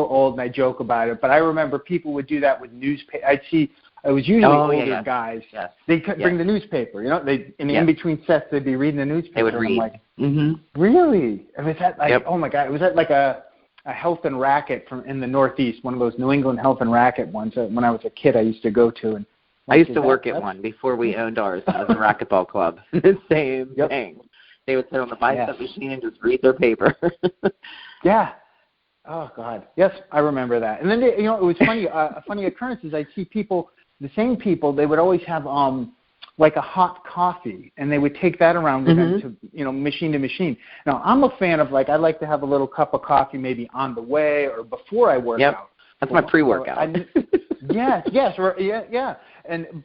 old, and I joke about it. But I remember people would do that with newspaper. I'd see it was usually older guys. Yes. They could bring the newspaper. In between sets, they'd be reading the newspaper. They would read. I'm like, really? Was that like? Oh my God! Was that like a health and racket from in the Northeast? One of those New England health and racket ones that when I was a kid I used to go to. And I used to work at one before we owned ours. It was a racquetball club. The same thing. They would sit on the bicep machine and just read their paper. Yeah. Oh God. Yes, I remember that. And then it was funny. A funny occurrence is I'd see people, the same people. They would always have like a hot coffee, and they would take that around with them to machine to machine. Now I'm a fan of I'd like to have a little cup of coffee maybe on the way or before I work out. That's my pre-workout. Yes.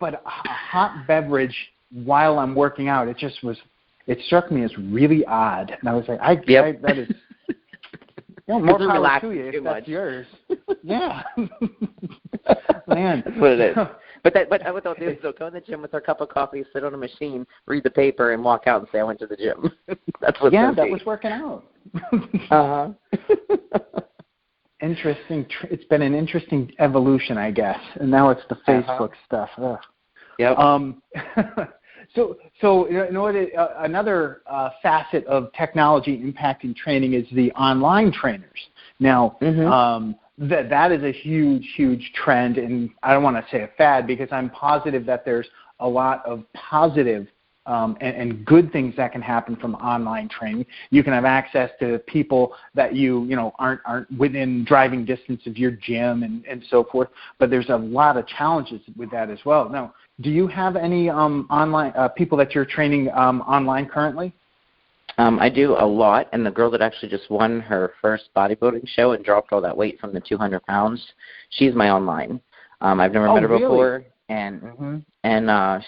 But a hot beverage while I'm working out, it struck me as really odd, and I was like, that is more power to you if that's yours. Yeah, man, that's what it is. But what they'll do is they'll go in the gym with their cup of coffee, sit on a machine, read the paper, and walk out and say, "I went to the gym." That's what. Yeah, that was working out. Interesting. It's been an interesting evolution, I guess, and now it's the Facebook stuff. Ugh. Yep. So another facet of technology impacting training is the online trainers. Now, that is a huge trend, and I don't want to say a fad because I'm positive that there's a lot of positive and good things that can happen from online training. You can have access to people that aren't within driving distance of your gym and so forth, but there's a lot of challenges with that as well. Now, do you have any online people that you're training online currently? I do a lot, and the girl that actually just won her first bodybuilding show and dropped all that weight from the 200 pounds, she's my online. I've never met her before, and I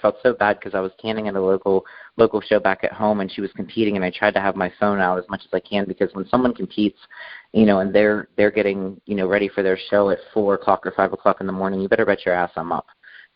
felt so bad because I was canning at a local show back at home, and she was competing, and I tried to have my phone out as much as I can because when someone competes, and they're getting ready for their show at 4 o'clock or 5 o'clock in the morning, you better bet your ass I'm up.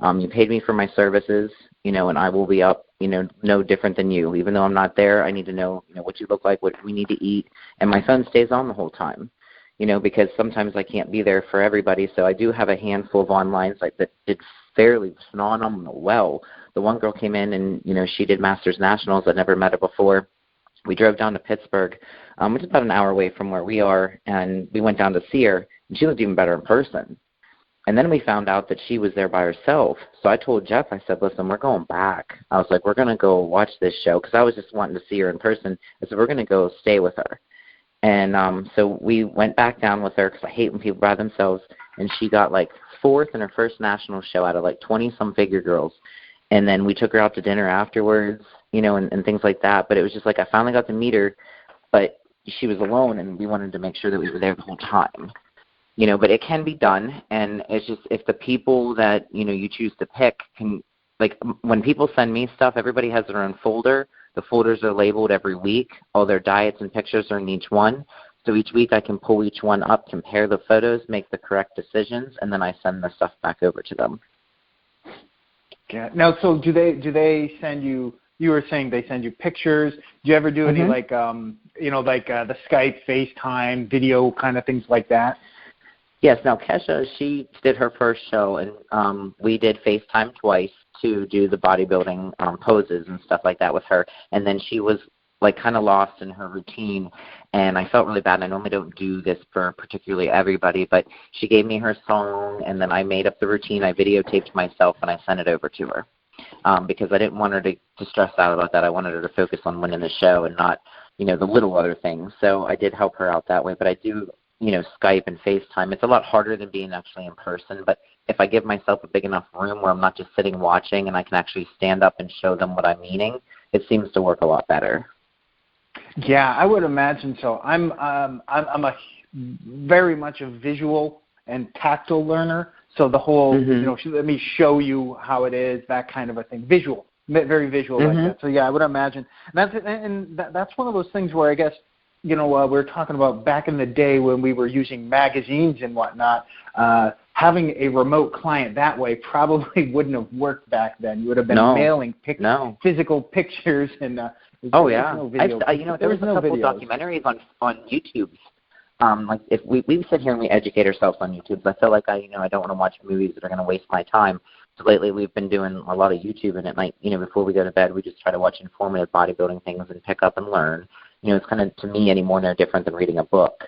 You paid me for my services, and I will be up, no different than you. Even though I'm not there, I need to know, what you look like, what we need to eat, and my phone stays on the whole time, because sometimes I can't be there for everybody. So I do have a handful of onlines that did fairly phenomenal well. The one girl came in and, she did Masters Nationals. I'd never met her before. We drove down to Pittsburgh, which is about an hour away from where we are, and we went down to see her, and she looked even better in person. And then we found out that she was there by herself. So I told Jeff, I said, "Listen, we're going back." I was like, "We're going to go watch this show," because I was just wanting to see her in person. I said, "We're going to go stay with her." And so we went back down with her because I hate when people by themselves. And she got 4th in her first national show out of 20-some figure girls. And then we took her out to dinner afterwards, and things like that. But it was just I finally got to meet her, but she was alone, and we wanted to make sure that we were there the whole time. But it can be done, and it's just if the people that, you choose to pick can, when people send me stuff, everybody has their own folder. The folders are labeled every week. All their diets and pictures are in each one. So each week I can pull each one up, compare the photos, make the correct decisions, and then I send the stuff back over to them. Yeah. Now, so do they send you? You were saying they send you pictures. Do you ever do any like the Skype, FaceTime, video kind of things like that? Yes. Now, Kesha, she did her first show, and we did FaceTime twice to do the bodybuilding poses and stuff like that with her. And then she was like kind of lost in her routine, and I felt really bad. And I normally don't do this for particularly everybody, but she gave me her song, and then I made up the routine. I videotaped myself, and I sent it over to her because I didn't want her to stress out about that. I wanted her to focus on winning the show and not, the little other things. So I did help her out that way, but I do, Skype and FaceTime. It's a lot harder than being actually in person, but if I give myself a big enough room where I'm not just sitting watching and I can actually stand up and show them what I'm meaning, it seems to work a lot better. Yeah, I would imagine so. I'm a very much a visual and tactile learner. So the whole, let me show you how it is, that kind of a thing. Visual, very visual like that. So yeah, I would imagine. That's one of those things where I guess, we were talking about back in the day when we were using magazines and whatnot, having a remote client that way probably wouldn't have worked back then. You would have been mailing physical pictures and oh yeah, no video. There was a couple documentaries on YouTube. Like if we sit here and we educate ourselves on YouTube, I feel like I don't want to watch movies that are going to waste my time. So lately we've been doing a lot of YouTube, and at night, before we go to bed, we just try to watch informative bodybuilding things and pick up and learn. It's kind of, to me anymore, no different than reading a book.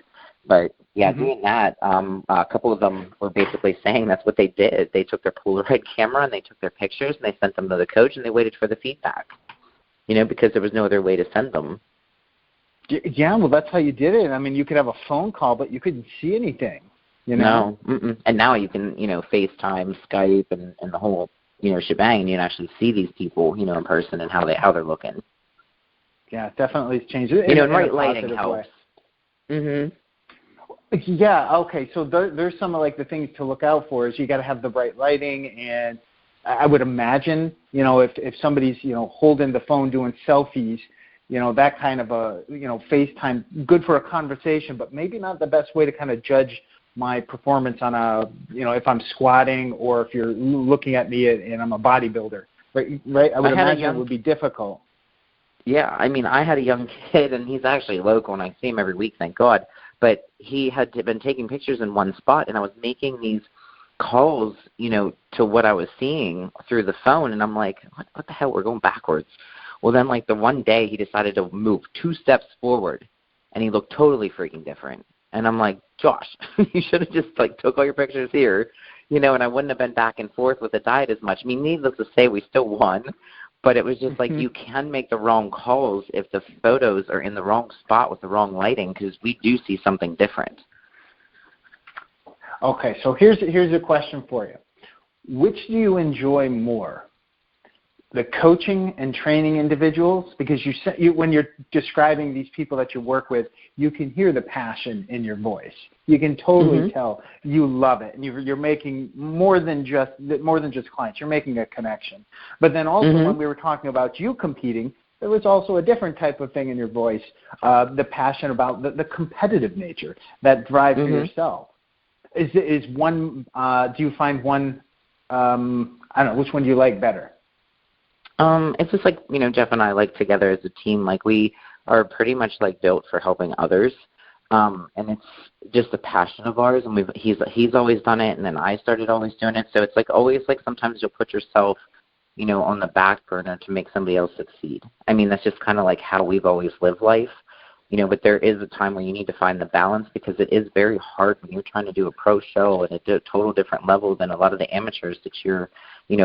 But yeah, doing that, a couple of them were basically saying that's what they did. They took their Polaroid camera and they took their pictures and they sent them to the coach and they waited for the feedback. Because there was no other way to send them. Yeah, well, that's how you did it. I mean, you could have a phone call, but you couldn't see anything. No, and now you can, FaceTime, Skype, and the whole, shebang, and you can actually see these people, in person and how they're looking. Yeah, it definitely has changed. And right lighting helps. Yeah. Okay. So there's some of like the things to look out for is you got to have the right lighting, and I would imagine, if somebody's, holding the phone doing selfies, that kind of a, FaceTime, good for a conversation, but maybe not the best way to kind of judge my performance on a, if I'm squatting or if you're looking at me and I'm a bodybuilder, right? I would imagine it would be difficult. Yeah, I mean, I had a young kid, and he's actually local, and I see him every week, thank God, but he had been taking pictures in one spot, and I was making these calls, to what I was seeing through the phone, and I'm like, what the hell, we're going backwards. Well, then, like, the one day he decided to move 2 steps forward, and he looked totally freaking different. And I'm like, Josh, you should have just, took all your pictures here, and I wouldn't have been back and forth with the diet as much. I mean, needless to say, we still won, but it was just like you can make the wrong calls if the photos are in the wrong spot with the wrong lighting, because we do see something different. Okay, so here's a question for you. Which do you enjoy more? The coaching and training individuals? Because when you're describing these people that you work with, you can hear the passion in your voice. You can totally tell you love it, and you're making more than just clients. You're making a connection. But then also when we were talking about you competing, there was also a different type of thing in your voice, the passion about the competitive nature, that drive for yourself. Is one? Do you find one? I don't know. Which one do you like better? It's just like, Jeff and I, together as a team, we are pretty much built for helping others. And it's just a passion of ours, and he's always done it, and then I started always doing it. So it's always sometimes you'll put yourself, on the back burner to make somebody else succeed. I mean, that's just kind of how we've always lived life. But there is a time where you need to find the balance, because it is very hard when you're trying to do a pro show at a total different level than a lot of the amateurs that you're,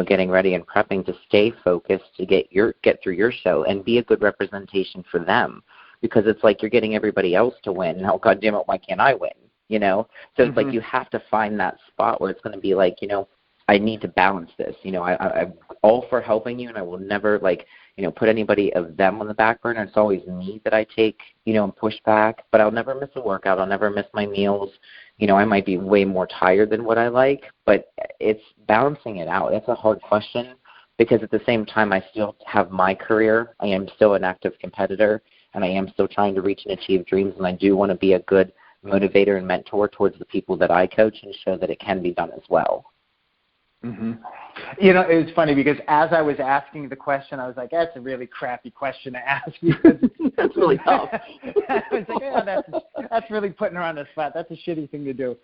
getting ready and prepping to stay focused to get through your show and be a good representation for them, because it's you're getting everybody else to win. Now, God damn it, why can't I win? So it's you have to find that spot where it's going to be I need to balance this. I'm all for helping you, and I will never put anybody of them on the back burner. It's always me that I take, and push back. But I'll never miss a workout. I'll never miss my meals. I might be way more tired than what I like, but it's balancing it out. That's a hard question, because at the same time, I still have my career. I am still an active competitor, and I am still trying to reach and achieve dreams, and I do want to be a good motivator and mentor towards the people that I coach and show that it can be done as well. It was funny because as I was asking the question, I was like, that's a really crappy question to ask. Because that's really tough. I was like, that's really putting her on the spot. That's a shitty thing to do.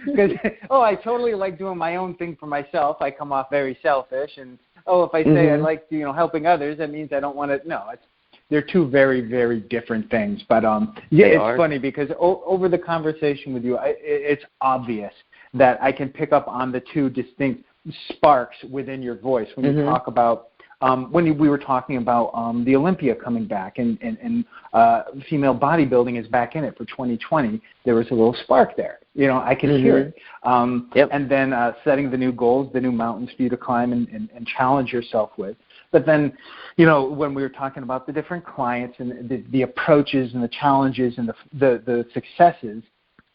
Because, I totally like doing my own thing for myself. I come off very selfish. And, if I say I like, helping others, that means I don't want to, no, they're two very, very different things. But, it's funny because over the conversation with you, it's obvious that I can pick up on the two distinct sparks within your voice when you talk about we were talking about the Olympia coming back and female bodybuilding is back in it for 2020. There was a little spark there. I could hear it. And then setting the new goals, the new mountains for you to climb and challenge yourself with. But then, when we were talking about the different clients and the approaches and the challenges and the successes,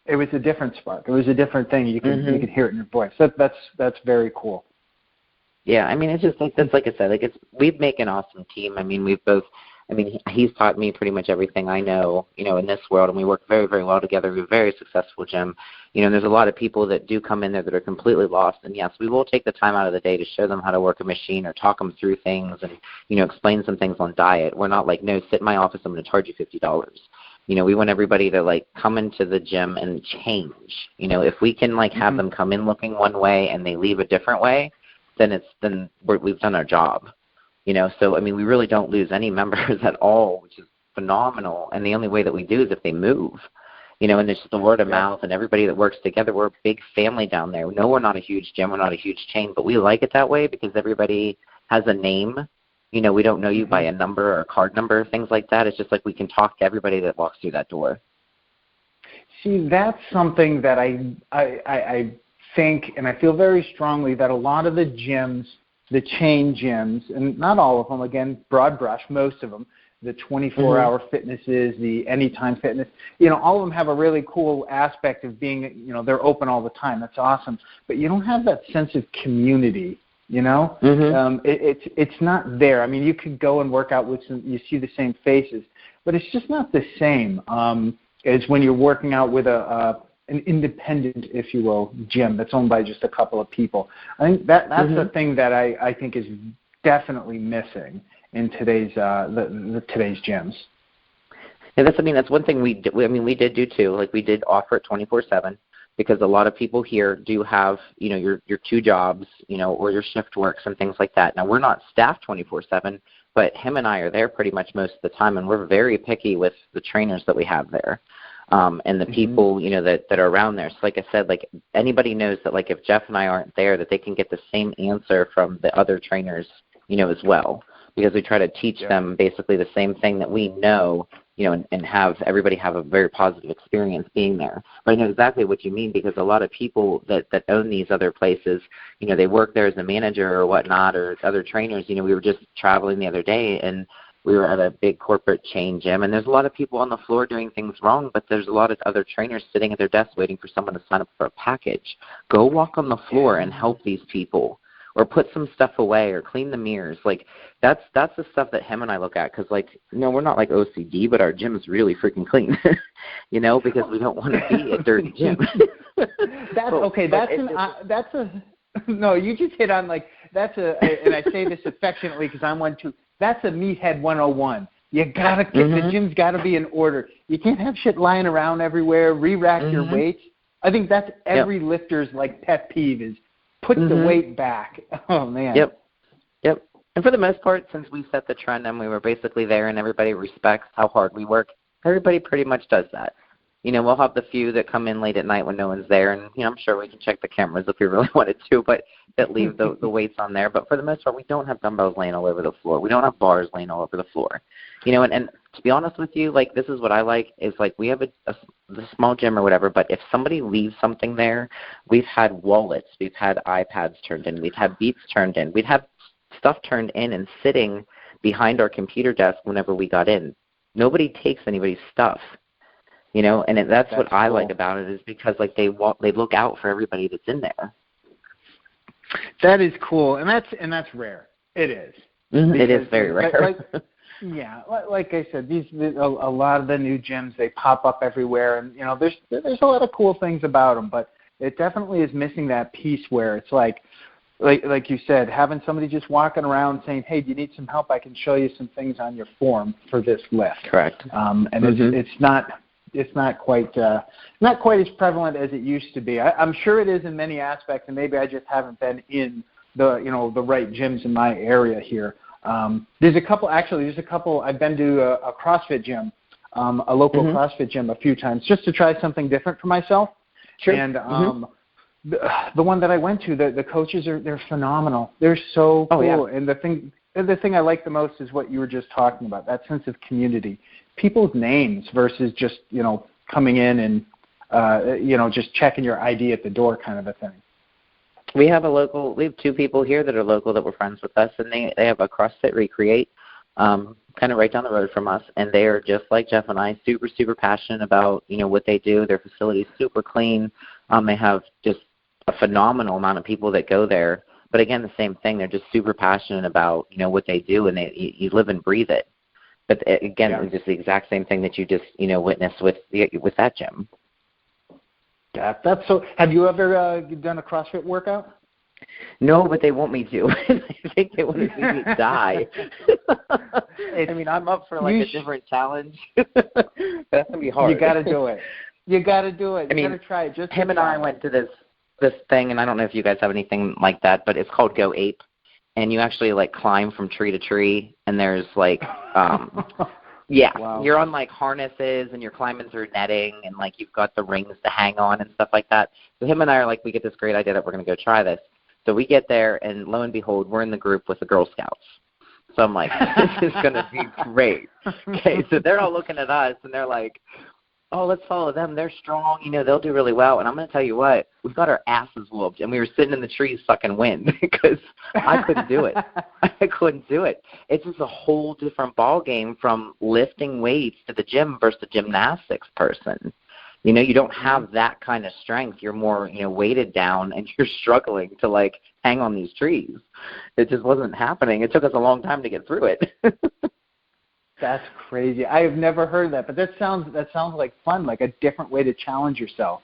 it was a different spark. It was a different thing. You could hear it in your voice. That's very cool. Yeah, I mean, it's just that's like I said. We make an awesome team. I mean, he's taught me pretty much everything I know, in this world, and we work very, very well together. We're a very successful gym. And there's a lot of people that do come in there that are completely lost. And yes, we will take the time out of the day to show them how to work a machine or talk them through things and, explain some things on diet. We're not like, no, sit in my office, I'm going to charge you $50. We want everybody to come into the gym and change. If we can have them come in looking one way and they leave a different way, then we've done our job. So we really don't lose any members at all, which is phenomenal. And the only way that we do is if they move. And it's just the word of mouth and everybody that works together. We're a big family down there. No, we're not a huge gym, we're not a huge chain, but we like it that way because everybody has a name. We don't know you by a number or a card number, things like that. It's just we can talk to everybody that walks through that door. See, that's something that I think, and I feel very strongly that a lot of the gyms, the chain gyms, and not all of them, again, broad brush, most of them, the 24-hour fitnesses, the anytime fitness, all of them have a really cool aspect of being, they're open all the time. That's awesome. But you don't have that sense of community. It's not there. I mean, you could go and work out with you see the same faces, but it's just not the same as when you're working out with an independent, if you will, gym that's owned by just a couple of people. I think that's the thing that I think is definitely missing in today's today's gyms. And that's one thing we did do too. We did offer it 24/7. Because a lot of people here do have, your two jobs, or your shift works and things like that. Now, we're not staffed 24/7, but him and I are there pretty much most of the time, and we're very picky with the trainers that we have there and the people, that are around there. So like I said, anybody knows that, if Jeff and I aren't there, that they can get the same answer from the other trainers, as well. Because we try to teach them basically the same thing that we know, and have everybody have a very positive experience being there. But I know exactly what you mean because a lot of people that own these other places, they work there as a manager or whatnot or other trainers. We were just traveling the other day and we were at a big corporate chain gym and there's a lot of people on the floor doing things wrong, but there's a lot of other trainers sitting at their desks waiting for someone to sign up for a package. Go walk on the floor and help these people. Or put some stuff away, or clean the mirrors. That's the stuff that him and I look at. Because we're not OCD, but our gym is really freaking clean. Because we don't want to be a dirty gym. No. You just hit on and I say this affectionately because I'm one too. That's a meathead 101. You gotta the gym's got to be in order. You can't have shit lying around everywhere. Re-rack your weights. I think that's every lifter's pet peeve is. Put the weight back. Oh, man. Yep. And for the most part, since we set the trend and we were basically there and everybody respects how hard we work, everybody pretty much does that. We'll have the few that come in late at night when no one's there, and, I'm sure we can check the cameras if we really wanted to, but that leave the weights on there. But for the most part, we don't have dumbbells laying all over the floor. We don't have bars laying all over the floor. And to be honest with you, this is what I like, is we have the small gym or whatever, but if somebody leaves something there, we've had wallets, we've had iPads turned in, we've had Beats turned in, we'd have stuff turned in and sitting behind our computer desk whenever we got in. Nobody takes anybody's stuff. And that's what I like about it is because they look out for everybody that's in there. That is cool, and that's rare. It is. It is very rare. Like I said, a lot of the new gyms, they pop up everywhere, and there's a lot of cool things about them, but It definitely is missing that piece where it's like you said, having somebody just walking around saying, hey, do you need some help? I can show you some things on your form for this lift. Correct. And it's not quite as prevalent as it used to be. I'm sure it is in many aspects, and maybe I just haven't been in the right gyms in my area here. There's a couple. I've been to a CrossFit gym, a local CrossFit gym a few times, just to try something different for myself. Sure. And the one that I went to, the coaches they're phenomenal. They're so cool. Yeah. And the thing I like the most is what you were just talking about, that sense of community. People's names versus just, coming in and, just checking your ID at the door kind of a thing. We have two people here that are local that were friends with us, and they have a CrossFit Recreate kind of right down the road from us, and they are just like Jeff and I, super, super passionate about, what they do. Their facility is super clean. They have just a phenomenal amount of people that go there. But again, the same thing. They're just super passionate about, what they do, and you live and breathe it. But again, It's just the exact same thing that you just, witnessed with that gym. Yeah, that's so. Have you ever done a CrossFit workout? No, but they want me to. I think they want to see me die. I mean, I'm up for a different challenge. That's gonna be hard. You got to do it. You got to do it. You got to try it. Just him and I went to this thing, and I don't know if you guys have anything like that, but it's called Go Ape, and you actually climb from tree to tree, and there's wow. You're on harnesses, and you're climbing through netting, and you've got the rings to hang on and stuff like that. So him and I are we get this great idea that we're going to go try this. So we get there, and lo and behold, we're in the group with the Girl Scouts. So I'm this is going to be great. Okay, so they're all looking at us, and they're oh, let's follow them. They're strong. They'll do really well. And I'm going to tell you what, we've got our asses whooped, and we were sitting in the trees sucking wind because I couldn't do it. I couldn't do it. It's just a whole different ball game from lifting weights to the gym versus the gymnastics person. You don't have that kind of strength. You're more, weighted down, and you're struggling to hang on these trees. It just wasn't happening. It took us a long time to get through it. That's crazy. I have never heard of that, but that sounds like fun, like a different way to challenge yourself.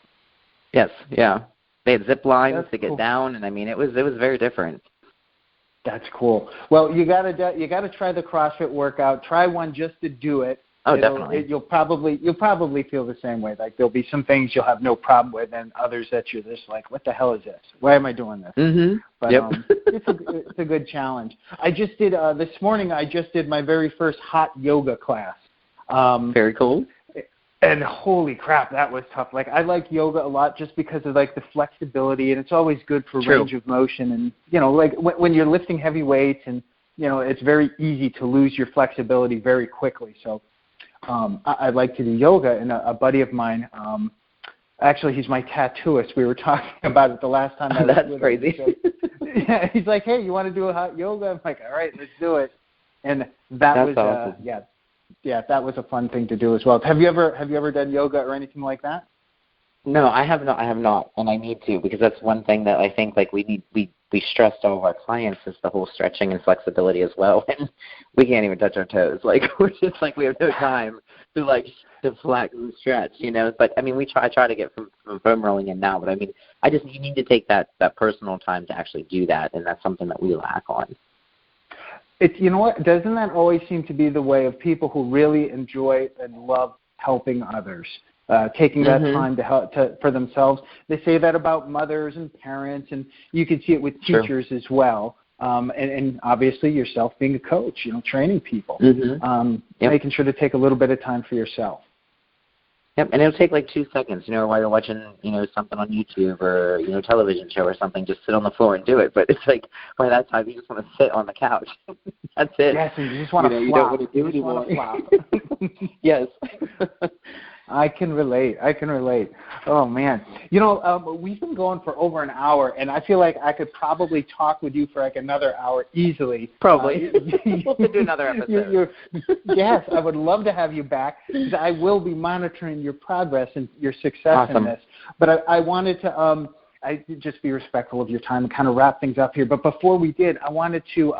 Yes, yeah. They had zip lines to get down, and it was very different. That's cool. Well, you gotta try the CrossFit workout. Try one just to do it. Oh, definitely. You'll probably feel the same way. There'll be some things you'll have no problem with, and others that you're just what the hell is this? Why am I doing this? Mm-hmm. But it's a good challenge. I just did this morning. I just did my very first hot yoga class. Very cool. And holy crap, that was tough. I like yoga a lot just because of the flexibility, and it's always good for range of motion. And when you're lifting heavy weights, and it's very easy to lose your flexibility very quickly. So. I like to do yoga, and a buddy of mine, actually he's my tattooist. We were talking about it the last time I was That's with crazy. him. So, yeah, he's like, hey, you want to do a hot yoga? I'm like, all right, let's do it. And that was awesome. that was a fun thing to do as well. Have you ever done yoga or anything like that? No, I have not, and I need to, because that's one thing that I think we stress to all of our clients is the whole stretching and flexibility as well, and we can't even touch our toes. We're just we have no time to flex and stretch, But I try to get from foam rolling in now, but you need to take that personal time to actually do that, and that's something that we lack on. It's what, doesn't that always seem to be the way of people who really enjoy and love helping others? Taking that time to help for themselves. They say that about mothers and parents, and you can see it with teachers as well. And obviously yourself being a coach, training people, making sure to take a little bit of time for yourself. Yep, and it'll take 2 seconds, while you're watching, something on YouTube or, television show or something, just sit on the floor and do it. But it's by that time you just want to sit on the couch. That's it. Yes, and you just want to flop. You don't want to do anymore. Yes. I can relate. Oh, man. We've been going for over an hour, and I feel like I could probably talk with you for another hour easily. Probably. We'll have to do another episode. Yes, I would love to have you back, because I will be monitoring your progress and your success in this. But I wanted to just be respectful of your time and kind of wrap things up here. But before we did, I wanted to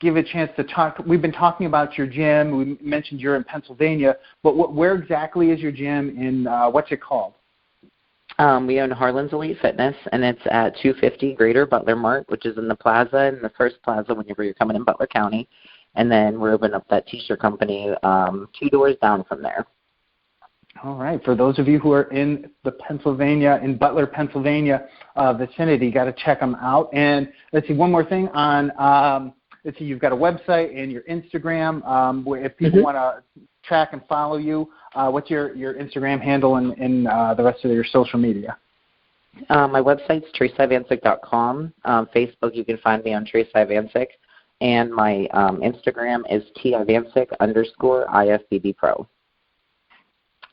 give a chance to talk. We've been talking about your gym. We mentioned you're in Pennsylvania, but where exactly is your gym, and what's it called? We own Harlan's Elite Fitness, and it's at 250 Greater Butler Mart, which is in the plaza, in the first plaza whenever you're coming in Butler County. And then we're opening up that T-shirt company 2 doors down from there. All right. For those of you who are in the Butler, Pennsylvania vicinity, got to check them out. And let's see, one more thing on, let's see, you've got a website and your Instagram. Where if people want to track and follow you, what's your Instagram handle and the rest of your social media? My website's TheresaIvancik.com. Facebook, you can find me on Theresa Ivancik. And my Instagram is @Ivancik_IFBB Pro.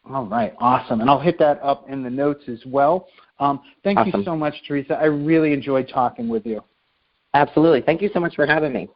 All right, awesome. And I'll hit that up in the notes as well. Thank Awesome. you so much, Theresa. I really enjoyed talking with you. Absolutely. Thank you so much for having me.